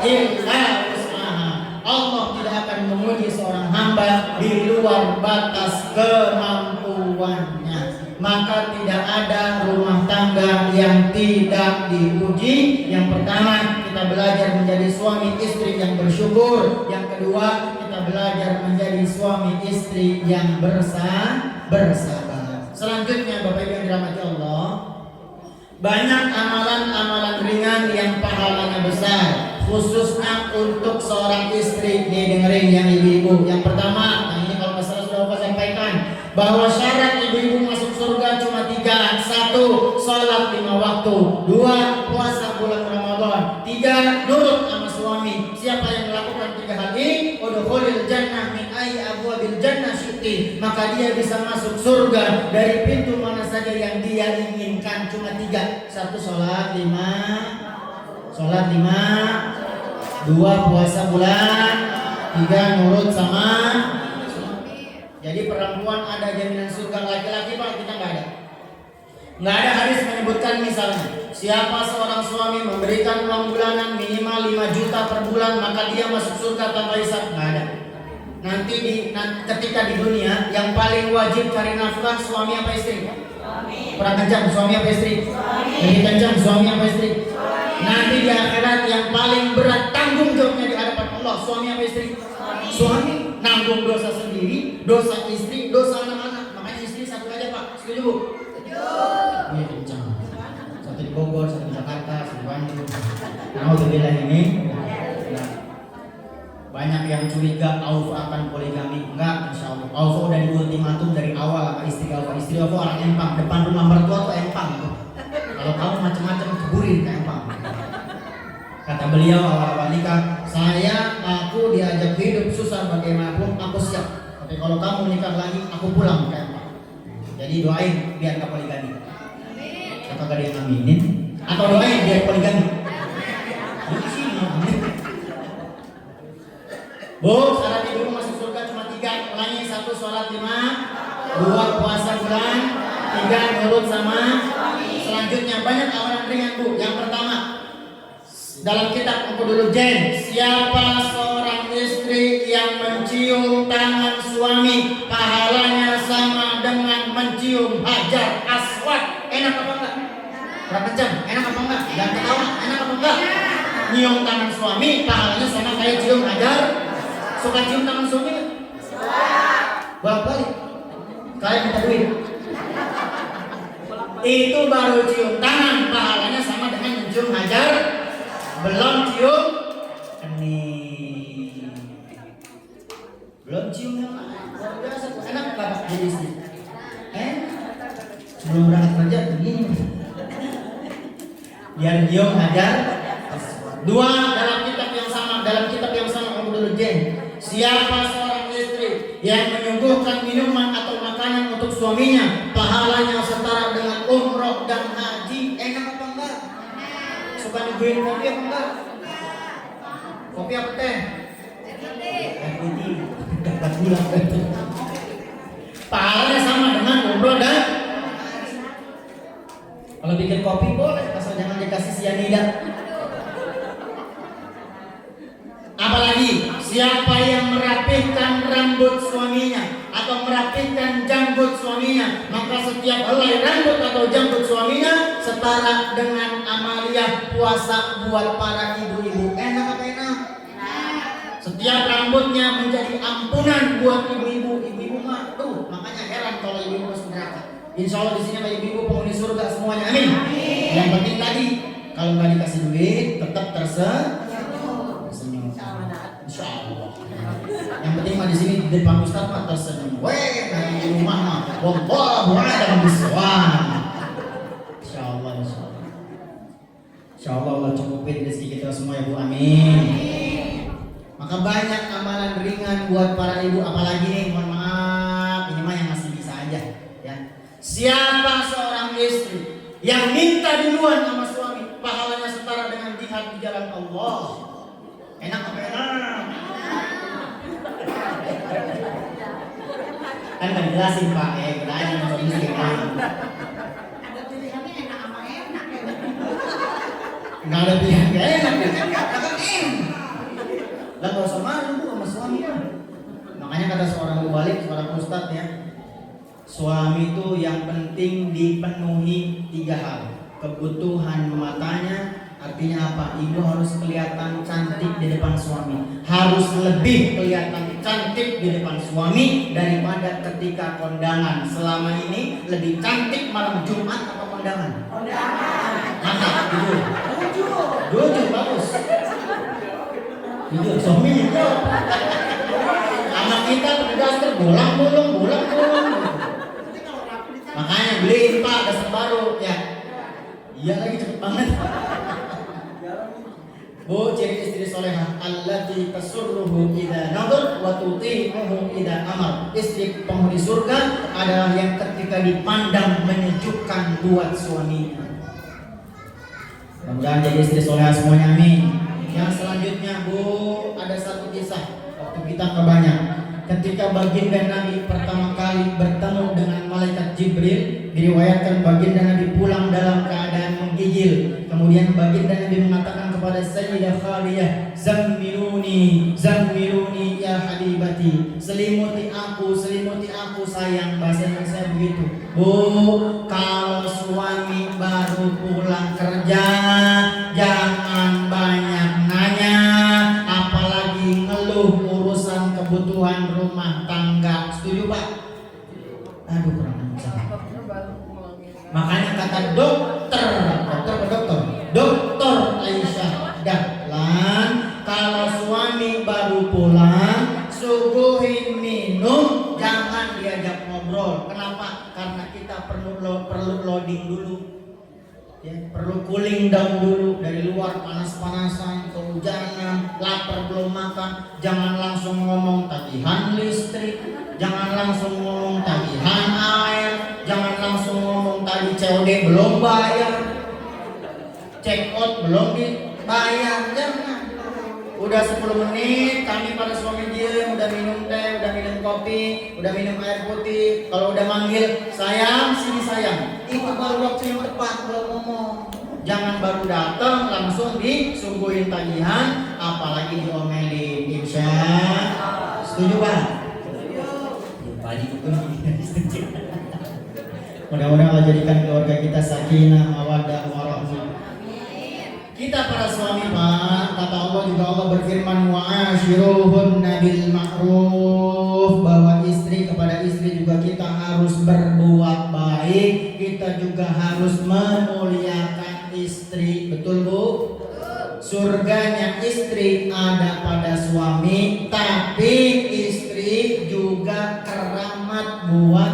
illa wus'aha. Allah tidak akan menguji seorang hamba di luar batas kemampuannya. Maka tidak ada rumah tangga yang tidak diuji. Yang pertama, kita belajar menjadi suami istri yang bersyukur. Yang kedua, kita belajar menjadi suami istri yang bersabar. Selanjutnya Bapak Ibu yang dirahmati Allah, banyak amalan-amalan ringan yang pahalanya besar, khususnya untuk seorang istri. Nih dengerin yang ibu-ibu. Yang pertama, ini kalau masalah sudah Bapak sampaikan, bahwa syarat ibu-ibu masuk surga cuma 3. 1. Sholat 5 waktu. 2. Puasa bulan Ramadan. 3. Nurut sama suami. Siapa yang melakukan 3 hal ini, udkhulil jannah min ayyi abwabil jannah syi'ti, maka dia bisa masuk surga dari pintu mana saja yang dia inginkan. Cuma 3. 1. Sholat 5. 2. Puasa bulan. 3. Nurut sama. Jadi perempuan ada jaminan surga, laki-laki Pak kita nggak ada. Nggak ada hadis menyebutkan misalnya siapa seorang suami memberikan uang bulanan minimal 5 juta per bulan maka dia masuk surga tanpa hisab. Nggak ada. Nanti ketika di dunia yang paling wajib cari nafkah suami apa istri? Suami. Perang kencang suami apa istri? Suami. Jadi kencang suami apa istri? Suami. Nanti di akhirat yang paling berat tanggung jawabnya di hadapan Allah suami apa istri? Suami. Nanggung dosa sendiri, dosa istri, dosa anak-anak. Makanya istri satu aja Pak. Setuju Bu? Setuju. Iya kencang. Satu di Bogor, satu di Jakarta, satu di Bandung. Alhamdulillah ini. Banyak yang curiga Aufa akan poligami. Enggak, insya Allah. Aufa udah di ultimatum dari awal sama istri Aufa. Istri Aufa orang empang. Depan rumah mertua tuh empang. Kalau kamu macam-macam keburin ke empang. Kata beliau awal-awal nikah, aku diajak hidup susah bagaimanapun aku siap. Tapi kalau kamu menikah lagi, aku pulang ke empang. Jadi doain biar gak poligami. Atau gak ada yang aminin? Atau doain biar poligami? Di sini amin. Bu, syarat ibu masuk surga cuma 3. Ulangi. 1. Sholat 5. 2. Puasa bulan. 3. Nurut sama. Selanjutnya banyak amalan ringan Bu. Yang pertama, dalam kitab Empu dulu Jen, siapa seorang istri yang mencium tangan suami, pahalanya sama dengan mencium hajar aswad. Enak apa enggak? Berapa jam? Enak apa enggak? Jangan ketawa. Enak apa enggak? Nyium tangan suami, pahalanya sama kayak cium hajar. Suka cium tangan suami enggak? Bolak-balik. Kayak minta duit. Itu baru cium tangan, pahalanya sama dengan mencium hajar. Belum cium kening. Belum cium yang luar biasa. Enak Bapak? sebelum berangkat kerja begini. Biar dia ngajar. Dua, dalam kitab yang sama kamu dulu Jen. Siapa seorang istri yang menyuguhkan minuman atau makanan untuk suaminya, pahalanya setara dengan umroh dan haji. Enak apa enggak? Suka nyuguhin kopi apa enggak? Kopi apa teh? Air putih. Dapat gula. Pahalanya sama dengan umroh dan kalau bikin kopi boleh, asal jangan dikasih cyanida. Apalagi siapa yang merapihkan rambut suaminya atau merapihkan janggut suaminya, maka setiap helai rambut atau janggut suaminya setara dengan amaliyah puasa buat para ibu-ibu. Enak apa enak? Setiap rambutnya menjadi ampunan buat ibu-ibu. Ibu-ibu mah tuh, makanya heran kalau ibu-ibu masuk neraka. Insya Allah di sini ada ibu-ibu penghuni surga semuanya. Amin. Yang penting tadi kalau nggak dikasih duit tetap tersenyum. Insya Allah. Yang penting mah di sini di depan Ustaz mah tersenyum. Weh, di rumah mah wallahu a'lam bishawab. Insya Allah, insya Allah. Insya Allah Allah cukupin rezeki kita semua ya Bu. Amin. Maka banyak amalan ringan buat para ibu, apalagi nih mohon maaf ini mah yang masih bisa aja ya. Siapa seorang istri yang minta duluan sama suami, pahalanya setara dengan jihad di jalan Allah. Enak apa enak? Kan nggak dijelasin Pak, kirain yang suami istri kan. Ada pilihannya enak sama enak ya. Nggak ada pilihan nggak enak ya. Lah nggak usah malu Bu sama suami kan. Makanya kata seorang mubalik, seorang ustadz ya, suami itu yang penting dipenuhi 3 hal. Kebutuhan matanya. Artinya apa? Ibu harus kelihatan cantik di depan suami. Harus lebih kelihatan cantik di depan suami daripada ketika kondangan. Selama ini lebih cantik malam Jumat apa kondangan? Kondangan. Mantap, jujur. Jujur Bagus. Jujur, suami jujur. Anak kita berdaster bolang-bolong. Makanya beliin Pak dasar baru ya. Iya lagi cepet banget. Bu, ciri istri solehah allati tasurruhu idza nadhar wa tuti'uhu idza amar. Istri penghuni surga adalah yang ketika dipandang menyejukkan buat suaminya. Mudah-mudahan jadi istri solehah semuanya, amin. Yang selanjutnya Bu, ada satu kisah waktu kita nggak banyak. Ketika baginda Nabi pertama kali bertemu dengan malaikat Jibril, diriwayatkan baginda Nabi pulang dalam keadaan menggigil. Kemudian baginda Nabi mengatakan kepada Sayyidah Khadijah, "Zammiluni, zammiluni ya habibati." Selimuti aku sayang. Bahasa saya begitu. Bu, kalau suami baru pulang kerja, jangan banyak nanya, apalagi ngeluh urusan kebutuhan rumah tangga. Setuju Pak? Aduh kurang ajar. Makanya kata dokter Aisyah Dahlan, kalau suami baru pulang suguhin minum, jangan diajak ngobrol. Kenapa? Karena kita perlu loading dulu. Ya, perlu cooling down dulu. Dari luar panas-panasan, kehujanan, lapar belum makan, jangan langsung ngomong tagihan listrik, jangan langsung ngomong tagihan air, jangan langsung ngomong tadi COD belum bayar, check out belum dibayar. Jangan. Udah 10 menit kami pada suami dia udah minum teh, udah minum kopi, udah minum air putih. Kalau udah manggil sayang, sini sayang, itu baru waktu yang tepat kalau ngomong. Jangan baru datang langsung disuguhin tagihan, apalagi diomelin. Insya setuju Pak? Setuju. Mudah-mudahan Allah jadikan keluarga kita sakinah, mawaddah, warahmah. Kita para suami Pak, kata Allah juga, Allah berfirman wa'ashiruhunna bil ma'ruf, bahwa istri kepada istri juga kita harus berbuat baik, kita juga harus memuliakan istri. Betul Bu? Surganya istri ada pada suami, tapi istri juga keramat buat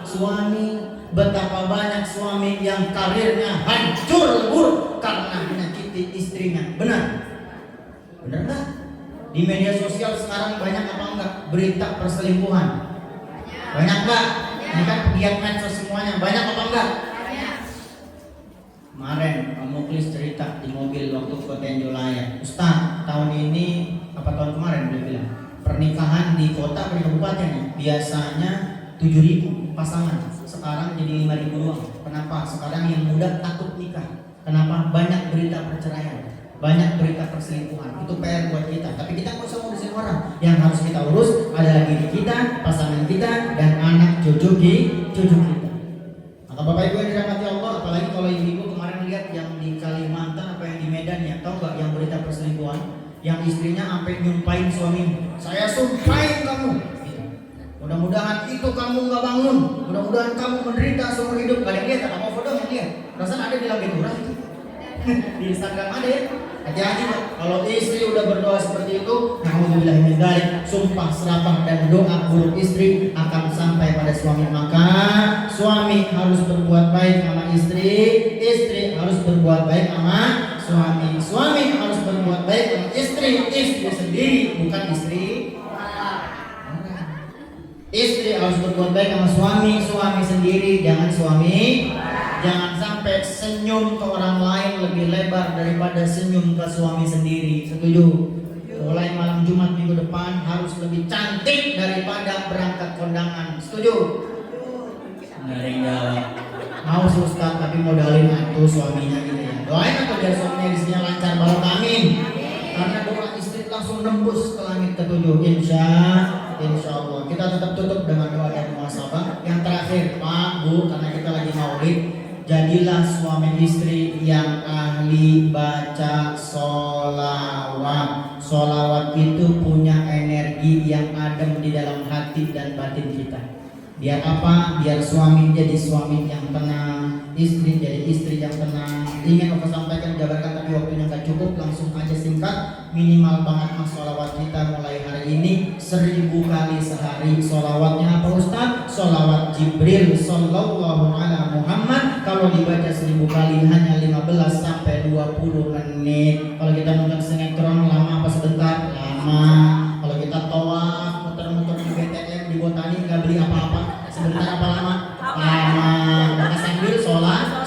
suami. Betapa Berapa banyak suami yang karirnya hancur lebur karena menyakiti istrinya. Benar? Benar nggak? Di media sosial sekarang banyak apa enggak berita perselingkuhan? Banyak nggak? Ini kan pegiat medsos semuanya. Banyak apa enggak? Kemarin Pak Muklis cerita di mobil waktu ke Tenjolaya, Ustaz, tahun ini apa tahun kemarin dia bilang pernikahan di kota atau di kabupaten ya, biasanya 7.000 pasangan, sekarang jadi 5.000 doang. Kenapa? Sekarang yang muda takut nikah. Kenapa? Banyak berita perceraian, banyak berita perselingkuhan. Itu PR buat kita. Tapi kita nggak usah ngurusin orang. Yang harus kita urus adalah diri kita, pasangan kita, dan anak cucu kita. Maka Bapak Ibu yang dirahmati Allah, apalagi kalau ibu-ibu kemarin lihat yang di Kalimantan apa yang di Medan ya, tahu nggak yang berita perselingkuhan, yang istrinya sampai nyumpahin suaminya, saya sumpahin kamu. Mudah-mudahan itu kamu nggak bangun, mudah-mudahan kamu menderita seumur hidup. Gak ada yang lihat, kamu foto yang lihat. Perasaan ada di Lambe Turah itu. Di Instagram ada ya. Hati-hati Pak, kalau istri udah berdoa seperti itu, nauzubillah min dzalik, sumpah serapah dan doa buruk istri akan sampai pada suami. Maka suami harus berbuat baik sama istri, istri harus berbuat baik sama suami, suami harus berbuat baik sama istri, istri sendiri bukan istri. Istri harus berbuat baik sama suami, suami sendiri, jangan suami. Jangan sampai senyum ke orang lain lebih lebar daripada senyum ke suami sendiri. Setuju? Mulai malam Jumat minggu depan harus lebih cantik daripada berangkat kondangan. Setuju? Nggak ada yang jawab. Mau sih Ustaz, tapi modalin atuh suaminya gitu ya. Doain atau biar suaminya di sini lancar balok, amin. Karena doa istri langsung nembus ke langit ketujuh. Insya Allah. Kita tetap tutup dengan doa dan muhasabah. Yang terakhir Pak, Bu, karena kita lagi maulid, jadilah suami istri yang ahli baca sholawat. Sholawat itu punya energi yang adem di dalam hati dan batin kita. Biar apa? Biar suami jadi suami yang tenang, istri jadi istri yang tenang. Ingin aku sampaikan, jabarkan, tapi waktunya gak cukup. Langsung aja singkat. Minimal banget mas sholawat kita mulai hari ini 1000 kali sehari. Sholawatnya apa Ustaz? Sholawat Jibril sallallahu ala Muhammad. Kalau dibaca 1000 kali hanya 15 sampai 20 menit. Kalau kita nonton sinetron lama apa sebentar? Lama. Kalau kita tawaf muter-muter di BTM di Botani nggak beli apa-apa, sebentar apa lama? Lama. Maka sambil sholawat.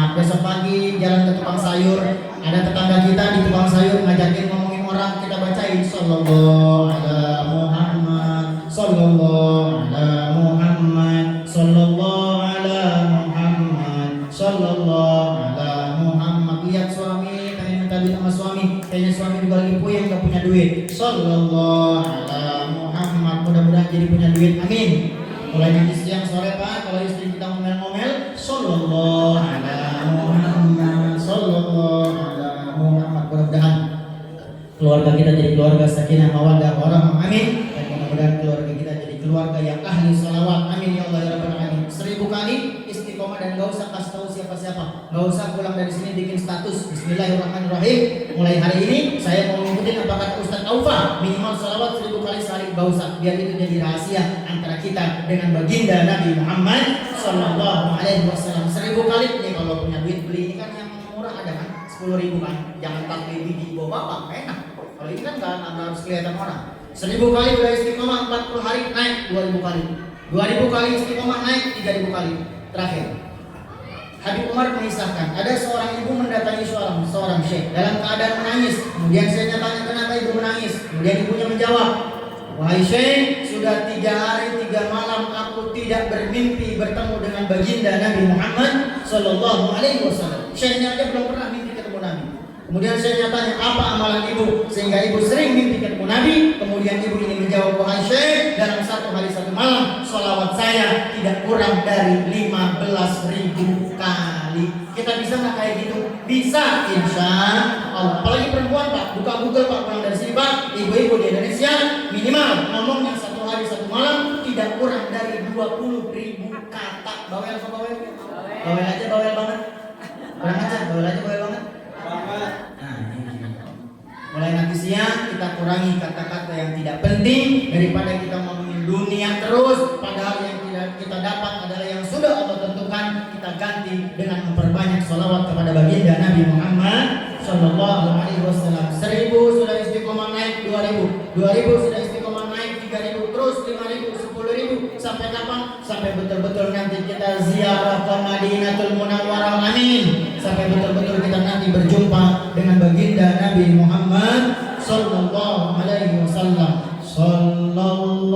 Besok pagi jalan ke tukang sayur, ada tetangga kita di tukang sayur ngajakin ngomongin orang, kita bacain sallallahu ala Muhammad, sallallahu ala Muhammad, sallallahu ala Muhammad, sallallahu ala Muhammad. Lihat suami pengen minta duit sama suami, kayaknya suami juga lagi puyeng gak punya duit. Sallallahu ala Muhammad, mudah-mudahan jadi punya duit, amin. Mulai nanti siang sore Pak, kalau istri kita ngomel-ngomel, sallallahu ala Muhammad, sallallahu ala Muhammad. Mudah-mudahan keluarga kita jadi keluarga sakinah mawaddah warahmah, amin. Dan mudah-mudahan keluarga kita jadi keluarga yang ahli salawat, amin ya Allah ya rabbal alamin. 1000 kali istiqomah dan gak usah kasih tahu siapa-siapa, gak usah pulang dari sini bikin status Bismillahirrahmanirrahim. Mulai hari ini saya mau ngikutin apa kata Ustaz Aufa, minimal salawat 1000 kali sehari, gak usah. Biar itu jadi rahasia antara kita dengan baginda Nabi Muhammad sallallahu alaihi wasallam. 1000 kali nih, kalau punya duit beli ini kan yang murah ada kan, 10.000 kan. Jangan pakai biji bawa bapak, enak. Kalau ini kan nggak harus kelihatan orang. 1000 kali udah istiqomah, 40 hari naik 2000 kali. 2000 kali istiqomah naik 3000 kali. Terakhir, Habib Umar mengisahkan, ada seorang ibu mendatangi seorang syekh dalam keadaan menangis. Kemudian syekhnya tanya, kenapa ibu menangis? Kemudian ibunya menjawab, wahai syekh, sudah 3 hari 3 malam aku tidak bermimpi bertemu dengan baginda Nabi Muhammad sallallahu alaihi wasallam. Syekhnya aja belum pernah mimpi ketemu Nabi. Kemudian syekhnya tanya, apa amalan ibu sehingga ibu sering mimpi ketemu Nabi? Kemudian ibu ini menjawab, wahai syekh, dalam 1 hari 1 malam sholawat saya tidak kurang dari 15.000 kali. Kita bisa nggak kayak gitu? Bisa, insya Allah. Apalagi perempuan Pak, buka Google Pak, pulang dari sini Pak, ibu-ibu di Indonesia minimal ngomongnya 1 hari 1 malam tidak kurang dari 20.000 kata. Bawel apa bawel? Bawel aja, bawel banget. Kurang aja, bawel aja, bawel banget. Nah, ini. Mulai nanti siang kita kurangi kata-kata yang tidak penting daripada kita ngomongin dunia terus, padahal yang tidak kita dapat adalah yang sudah Allah tentukan Sallallahu Alaihi Wasallam. 1000 sudah istiqomah naik 2000, 2000 sudah istiqomah naik 3000, terus 5000, 10.000 sampai kapan? Sampai betul-betul nanti kita ziarah ke Madinatul Munawwarah. Amin. Sampai betul-betul kita nanti berjumpa dengan baginda Nabi Muhammad Sallallahu Alaihi Wasallam. Sallallahu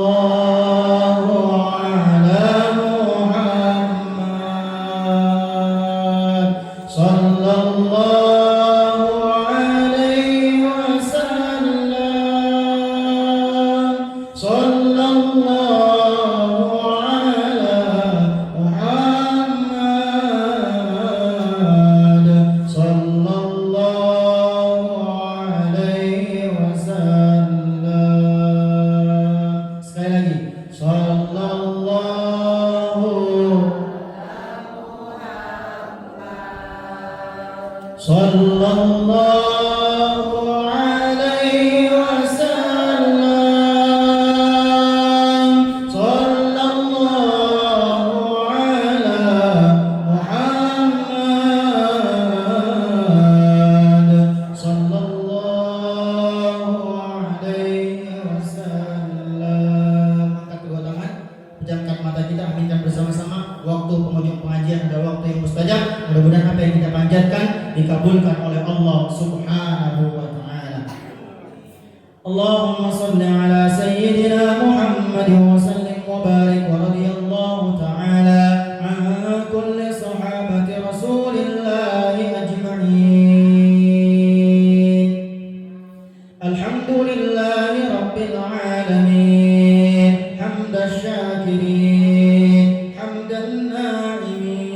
ala Muhammad. Sallallahu alaihi wasallam. Sallallahu ala Muhammad. Sallallahu alaihi wasallam. Sekali lagi. Sallallahu alaihi wasallam. Sallallahu ala Muhammad. Sallallahu alaihi wasallam. Angkat kedua tangan, pejamkan mata kita, aminkan bersama-sama. Waktu penghujung pengajian adalah waktu yang mustajab. Mudah-mudahan apa yang kita panjatkan dikabulkan oleh Allah Subhanahu wa taala. Allahumma shalli ala sayyidina Muhammad wa sallim wa barik wa radiyallahu taala an kulli sahabati Rasulillah ajma'in. Alhamdulillahi rabbil alamin. Hamdan syakirin, hamdan na'imin,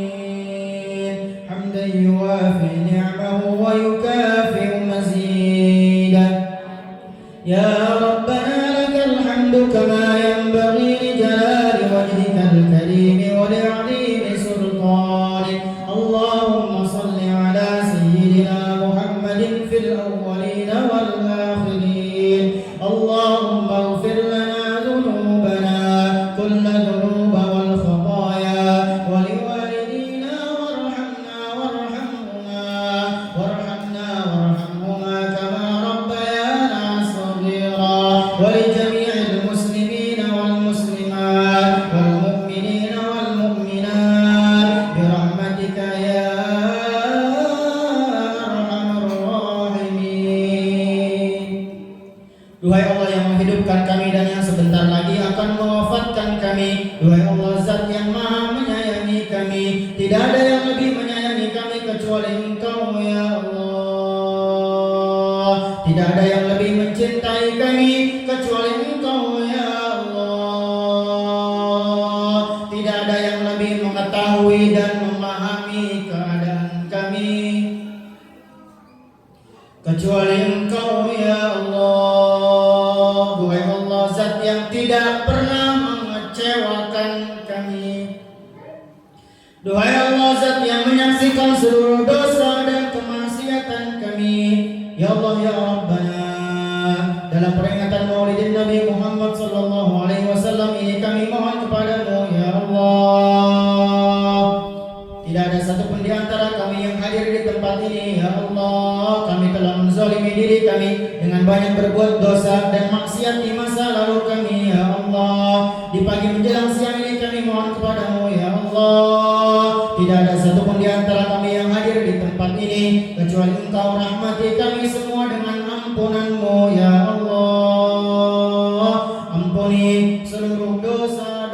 hamdan yuwafi ni'amahu wa yukafi'u mazidah. Ya Rabbana lakal hamdu kama yanbaghi li jalali wajhikal karim wa li'azimi sultanik. Allahumma salli ala sayyidina Muhammadin fil awwalin wal akhirin. Allahumma ighfir lana dhunubana kulla dhunuba wal khataya wa liwalidina warhamna warhamhuma kama rabbayana saghira wa li jami'il muslimina wal muslimat wal mu'minina wal mu'minat bi rahmatika ya arhamar rahimin. Duhai Allah yang menghidupkan kami dan yang sebentar lagi akan mewafatkan kami. Duhai Allah Zat yang maha menyayangi kami. Tidak ada yang lebih menyayangi kami kecuali Engkau ya Allah. Tidak ada yang lebih mencintai kami kecuali Engkau ya Allah. Tidak ada yang lebih mengetahui dan memahami keadaan kami kecuali Engkau ya Allah. Duhai Allah Zat yang tidak pernah mengecewakan kami. Duhai Allah Zat yang menyaksikan seluruh dosa dan kemaksiatan kami. Ya Allah ya Rabbana, dalam peringatan Maulidin Nabi Muhammad sallallahu alaihi wasallam ini kami mohon kepadamu ya Allah. Tidak ada satupun di antara kami yang hadir di tempat ini ya Allah. Kami telah menzalimi diri kami dengan banyak berbuat dosa dan maksiat di masa lalu kami ya Allah. Di pagi menjelang siang ini kami mohon kepadamu ya Allah. Tidak ada satupun di antara kami yang hadir di tempat ini kecuali Engkau rahmati kami semua dengan ampunan-Mu ya Allah. Ampuni seluruh dosa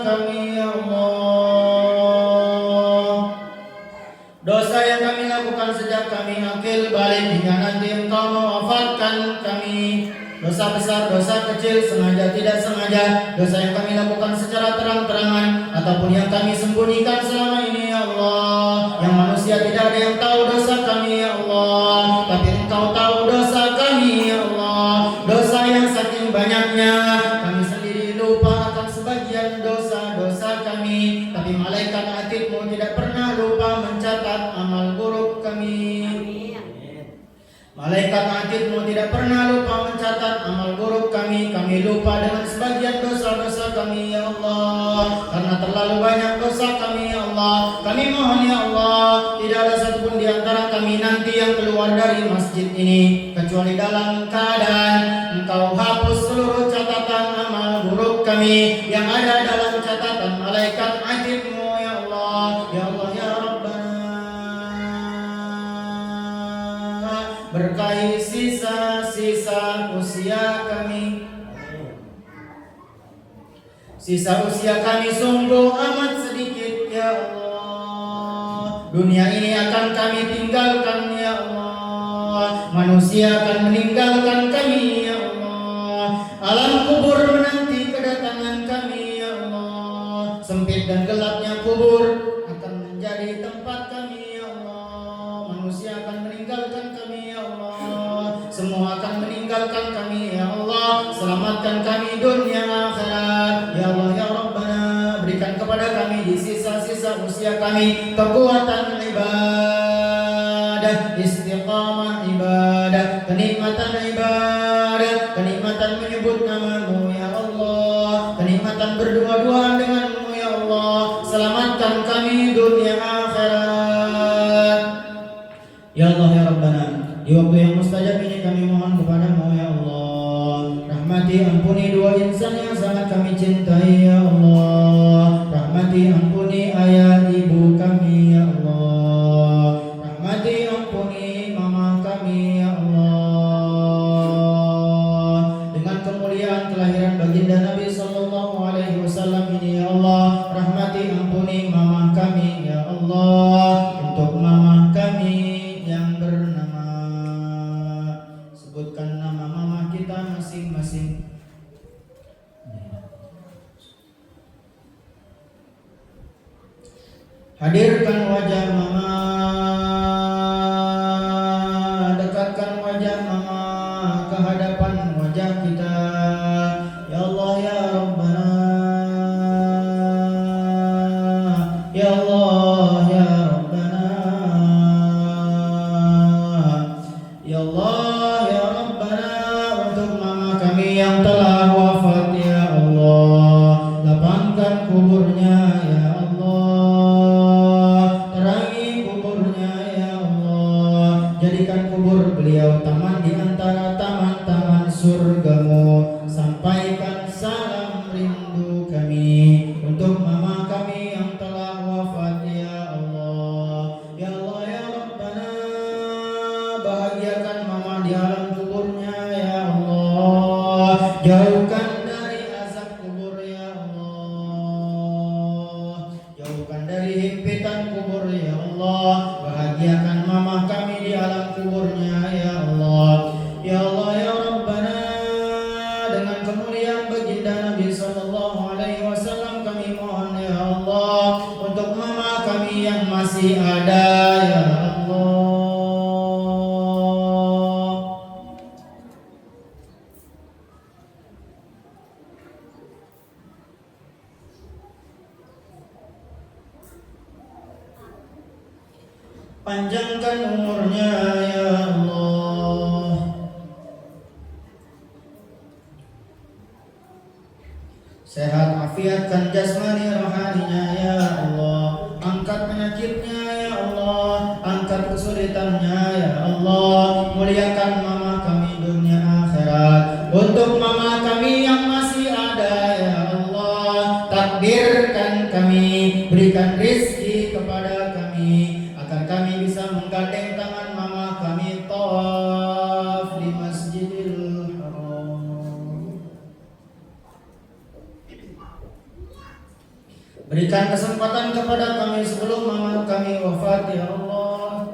kami ya Allah. Dosa yang kami lakukan sejak kami akil balik hingga nanti Engkau mewafatkan kami. Dosa besar, dosa kecil, sengaja tidak sengaja, dosa yang kami lakukan secara terang-terangan ataupun yang kami sembunyikan selama ini ya Allah. Yang manusia tidak ada yang tahu dosa kami ya Allah, tapi Engkau tahu dosa kami ya Allah. Dosa yang saking banyaknya kami sendiri lupa akan sebagian dosa-dosa kami, tapi malaikat atid-Mu tidak pernah lupa mencatat amal buruk kami. Malaikat atid-Mu tidak pernah lupa mencatat amal buruk kami. Kami lupa dengan sebagian dosa-dosa kami ya Allah, karena terlalu banyak dosa kami ya Allah. Allah. Kami mohon ya Allah, tidak ada satupun di antara kami nanti yang keluar dari masjid ini kecuali dalam keadaan Engkau hapus seluruh catatan amal buruk kami yang ada dalam catatan malaikat ajibmu ya Allah. Ya Allah ya Rabbana, berkahi sisa-sisa usia kami. Sisa usia kami sungguh amat sedikit ya Allah. Dunia ini akan kami tinggalkan ya Allah. Manusia akan meninggalkan kami ya Allah. Alam kubur menanti kedatangan kami ya Allah. Sempit dan gelapnya kubur akan menjadi tempat kami ya Allah. Manusia akan meninggalkan kami ya Allah. Semua akan meninggalkan kami ya Allah. Selamatkan kami dunia akhirat ya Allah ya Rabbana. Berikan kepada kami di sisa-sisa usia kami kekuatan ibadah, istiqamah ibadah, kenikmatan ibadah, kenikmatan menyebut nama-Mu ya Allah, kenikmatan berdua-duaan dengan-Mu ya Allah. Selamatkan kami dunia akhirat ya Allah ya Rabbana. Di waktu yang mustajab ini kami mohon kepada-Mu ya Allah. Rahmati ampuni dua insan yang sangat kami cintai ya Allah. Rahmati ampuni ayah ibu kami ya Allah. Rahmati ampuni mama kami ya Allah. Dengan kemuliaan kelahiran baginda Nabi sallallahu alaihi wasallam ini ya Allah. Rahmati ampuni mama kami ya Allah. Untuk mama kami yang bernama, sebutkan nama mama kita masing-masing. Hadirkan wajah mama, dekatkan wajah mama ke hadapan wajah kita ya Allah ya Rabbana. Ya Allah ya Rabbana. Ya Allah ya Rabbana. Untuk mama kami yang telah wafat ya Allah, lapangkan kuburnya ya Allah. Terangi kuburnya ya Allah. Jadikan kubur beliau taman di antara taman-taman surga-Mu. Sampaikan salam rindu kami untuk mama kami yang telah wafat ya Allah. Ya Allah ya Rabbana. Bahagiakan mama di alam kuburnya ya Allah. Jauhkan dari azab kubur ya Allah. Jauhkan dari himpitan kubur ya Allah. Bahagiakan mama kami di alam kuburnya ya Allah. Ya Allah ya Rabbana. Dengan kemuliaan baginda Nabi sallallahu alaihi wasallam kami mohon ya Allah untuk mama kami yang masih ada ya Allah. Panjangkan umurnya ya Allah. Sehat afiatkan jasmani rohaninya ya Allah. Angkat penyakitnya ya Allah. Angkat kesulitannya ya Allah. Muliakan mama kami dunia akhirat. Untuk mama kami yang masih ada ya Allah, takdirkan kami, berikan rizki kepada kami agar kami bisa menggandeng tangan mama kami tawaf di Masjidil Haram. Berikan kesempatan kepada kami sebelum mama kami wafat ya Allah.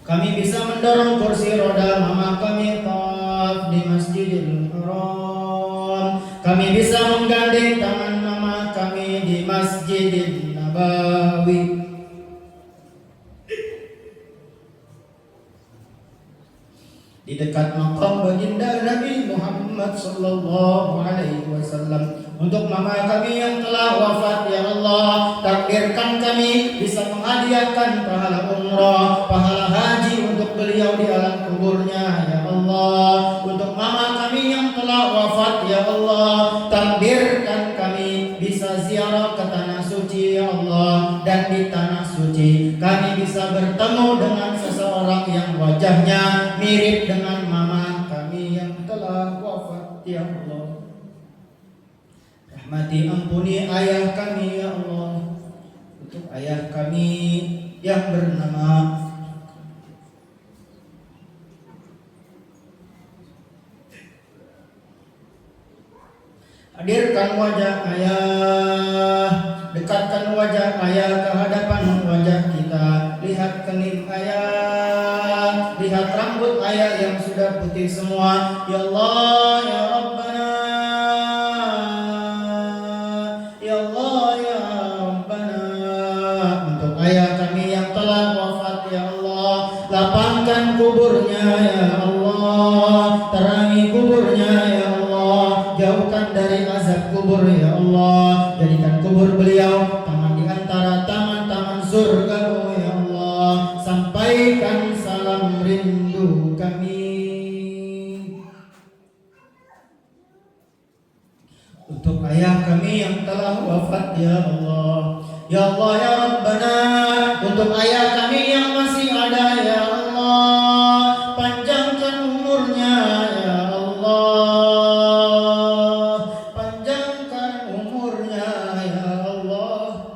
Kami bisa mendorong kursi roda mama kami tawaf di Masjidil Haram. Kami bisa menggandeng tangan mama kami di Masjidil Nabawi. Di dekat makam baginda Nabi Muhammad sallallahu alaihi wasallam. Untuk mama kami yang telah wafat ya Allah, takdirkan kami bisa menghadiahkan pahala umrah, pahala haji untuk beliau di alam kuburnya ya Allah. Untuk mama kami yang telah wafat ya Allah, takdirkan kami bisa ziarah ke tanah suci ya Allah. dan di tanah suci kami bisa bertemu dengan seseorang yang wajahnya mirip dengan mama kami yang telah wafat ya Allah. Rahmati ampuni ayah kami ya Allah. Untuk ayah kami yang bernama hadirkan wajah ayah, dekatkan wajah ayah ke hadapan wajah kita. Lihat kening ayah, lihat rambut ayah yang sudah putih semua. Ya Allah, ya Rabbana, ya Allah, ya Rabbana. Untuk ayah kami yang telah wafat ya Allah, lapangkan kuburnya ya Allah, terangi kuburnya ya Allah, jauhkan dari azab kubur ya Allah. Jadikan kubur beliau taman di antara taman-taman surga ya Allah. Sampaikan salam rindu kami untuk ayah kami yang telah wafat ya Allah. Ya Allah ya Rabbana, untuk ayah kami yang masih ada ya Allah, panjangkan umurnya ya Allah, panjangkan umurnya ya Allah,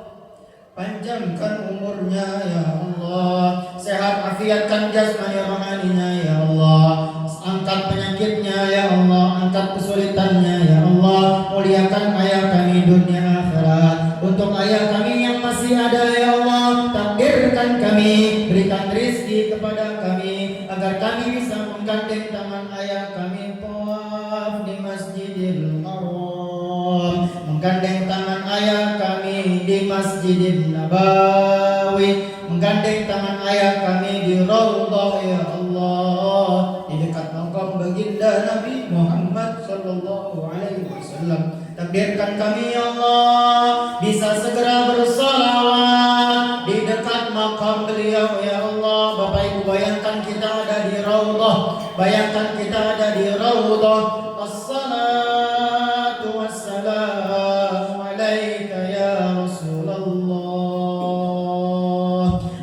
panjangkan umurnya ya Allah. Sehat afiatkan jasmani rohaninya ya Allah. Angkat penyakitnya ya Allah, angkat kesulitannya ya Allah. Muliakan ayah kami dunia akhirat. Untuk ayah kami yang masih ada ya Allah, takdirkan kami, berikan rezeki kepada kami agar kami bisa menggandeng tangan ayah kami tawaf di Masjidil Haram, menggandeng tangan ayah kami di Masjidil Nabawi, menggandeng tangan ayah kami di Raudhah ya Allah, di dekat makam baginda Nabi Muhammad sallallahu alaihi wasallam. Takdirkan kami ya Allah bisa segera bersalawat di dekat makam beliau ya Allah. Bapak Ibu bayangkan kita ada di Raudhah, bayangkan kita ada di Raudhah. Assalatu wassalamu alaika ya Rasulullah,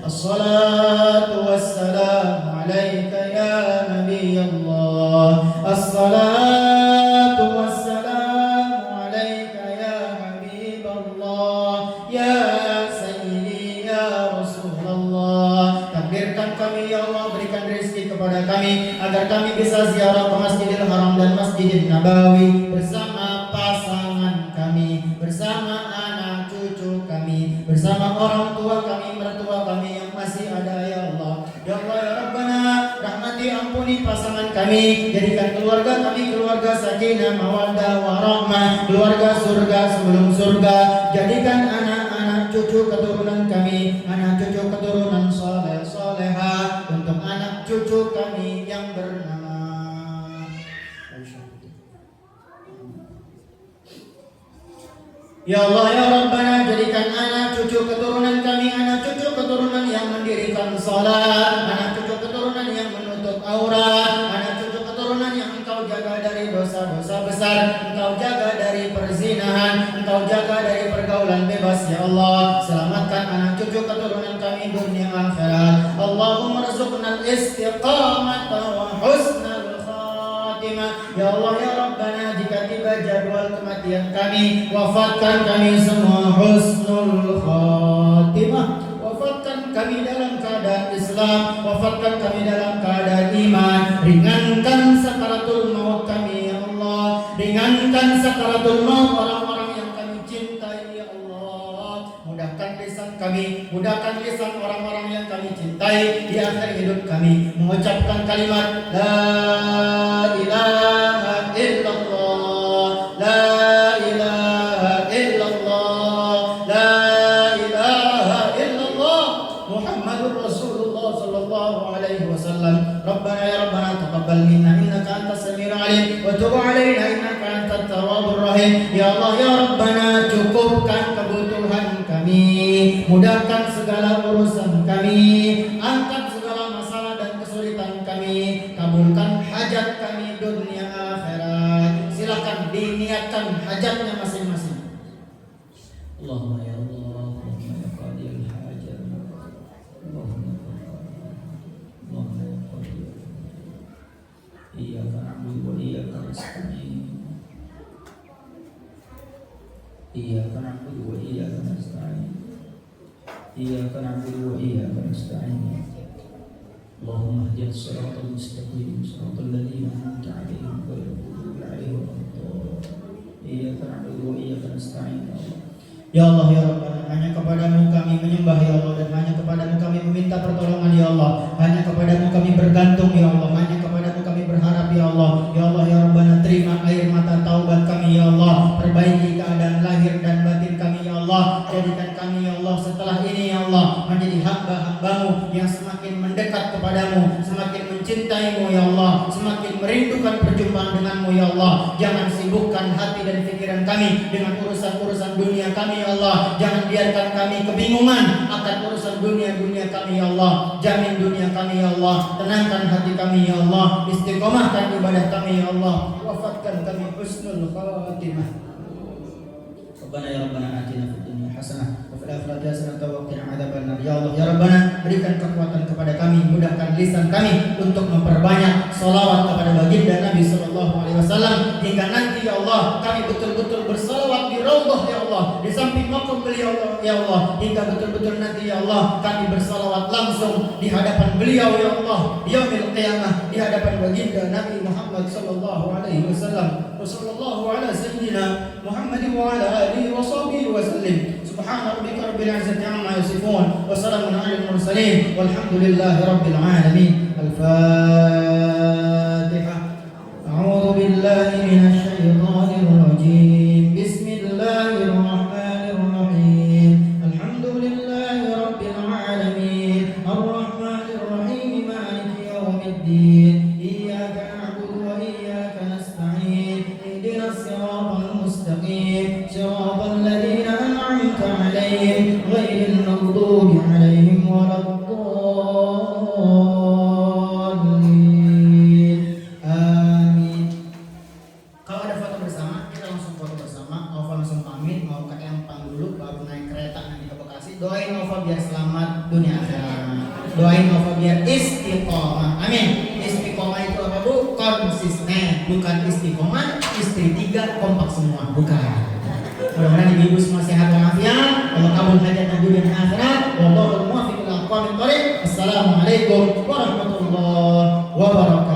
assalatu wassalamu alaika ya Nabi Allah, assalatu wassalamu alaika ya Habib Allah, ya Sayyidi ya Rasulullah. Takdirkan kami ya Allah, berikan rezeki kepada kami agar kami bisa ziarah ke Masjidil Haram dan Masjidil Nabawi bersama pasangan kami, bersama anak cucu kami, bersama orang tua kami, mertua kami yang masih ada ya Allah. Ya Allah ya Rabbana, rahmati ampuni pasangan kami, jadikan keluarga kami keluarga sakinah mawaddah warahmah, keluarga surga sebelum surga. Jadikan anak-anak cucu keturunan kami, anak cucu keturunan soleh soleha, untuk anak cucu kami yang bernama Ya Allah ya Rabbana, jadikan anak cucu keturunan kami, anak cucu keturunan yang mendirikan salat, anak cucu keturunan yang menutup aurat, anak cucu keturunan yang Engkau jaga dari dosa-dosa besar, Engkau jaga dari perzinahan, Engkau jaga dari pergaulan bebas ya Allah. Selamatkan anak cucu keturunan kami dunia akhirat. Allahumma rzuqna al-istiqamata wa husnal khatimah. Ya Allah ya Rabbana, jika tiba jadwal kematian kami, wafatkan kami semua husnul khatimah. Wafatkan kami dalam keadaan Islam, wafatkan kami dalam keadaan iman. Ringankan sakaratul maut kami ya Allah, ringankan sakaratul maut orang-orang yang kami cintai ya Allah. Mudahkan lisan kami, mudahkan lisan orang-orang yang kami cintai di akhir hidup kami, mengucapkan kalimat la ilaha illallah, la ilaha illallah, la ilaha illallah, Muhammadur Rasulullah sallallahu alaihi wasallam. Rabbana ya Rabbana taqabbal minna innaka antas samiul alim wa tub alaina innaka antat tawwabur rahim. Ya Allah ya Rabbana, cukupkan kebutuhan kami, mudahkan segala urusan kami, angkat segala masalah dan kesulitan kami, kabulkan hajat kami dunia akhirat. Silakan diniatkan hajatnya masing-masing. Allahumma ya Allah, Allahumma ya Qadir إياك نعبد وإياك نستعين اللهم اهدنا الصراط المستقيم صراط الذين أنعمت عليهم غير المغضوب عليهم ولا الضالين إياك نعبد وإياك نستعين Ya Allah ya Rabbana, hanya kepadamu kami menyembah ya Allah, dan hanya kepadamu kami meminta pertolongan ya Allah, hanya kepadamu kami bergantung ya Allah, hanya kepadamu kami berharap ya Allah. Ya Allah ya Rabbana, terima air mata taubat kami ya Allah, perbaiki keadaan lahir dan batin kami ya Allah, jadikan kami ya Allah setelah ini ya Allah menjadi hamba-hambamu yang semakin mendekat kepadamu, semakin mencintaimu ya Allah, semakin merindukan perjumpaan denganmu ya Allah. Jangan sibukkan hati dan pikiran kami dengan urusan-urusan dunia kami ya Allah. Jangan biarkan kami kebingungan akan urusan dunia kami ya Allah. Jamin dunia kami ya Allah, tenangkan hati kami ya Allah, istiqomahkan ibadah kami ya Allah, wafatkan kami husnul khatimah. Rabbana ya Rabbana atina fid dunya hasanah wa fil akhirati hasanah wa qina adzabannar. Ya Allah ya Rabbana, berikan kekuatan kepada kami, mudahkan lisan kami untuk memperbanyak sholawat kepada baginda Nabi sallallahu alaihi wasallam, hingga nanti ya Allah kami betul-betul bersolawat di raudhah ya Allah, di samping makam beliau ya Allah, hingga betul-betul nanti ya Allah kami bersolawat langsung di hadapan beliau ya Allah di yaumil qiyamah, di hadapan baginda Nabi Muhammad sallallahu alaihi wasallam. Wassallallahu ala sayyidina Muhammad wa ala alihi wa sahbihi wa sallim. Subhana rabbika rabbil izzati amma yasifun wa salamun alal mursalin walhamdulillahi rabbil alamin. Al-Fatihah. A'udzu billahi minasy syaithanir rajim. Bismillahirrahmanirrahim. Alhamdulillahi rabbil alamin. Arrahmanir rahim. Maliki yaumiddin. Iyyaka na'budu wa iyyaka nasta'in. Ihdinas siratal mustaqim. Siratal ladzina an'amta 'alaihim ghairil maghdubi 'alaihim waladdallin. Amin. Kalau ada foto bersama, kita langsung foto bersama. Nova langsung pamit, mau ke Empang dulu, baru naik kereta nanti ke Bekasi. Doain Nova biar selamat dunia akhirat. Doain Nova biar istiqomah. Amin. Istiqomah itu apa bu? Konsisten. Bukan istiqomah, istri 3 kompak semua. Bukan. Mudah-mudahan ibu semua sehat walafiat. Allah kabul hajat dunia dan akhirat. Wallahul muwaffiq ila aqwamit thoriq. Assalamualaikum warahmatullahi wabarakatuh.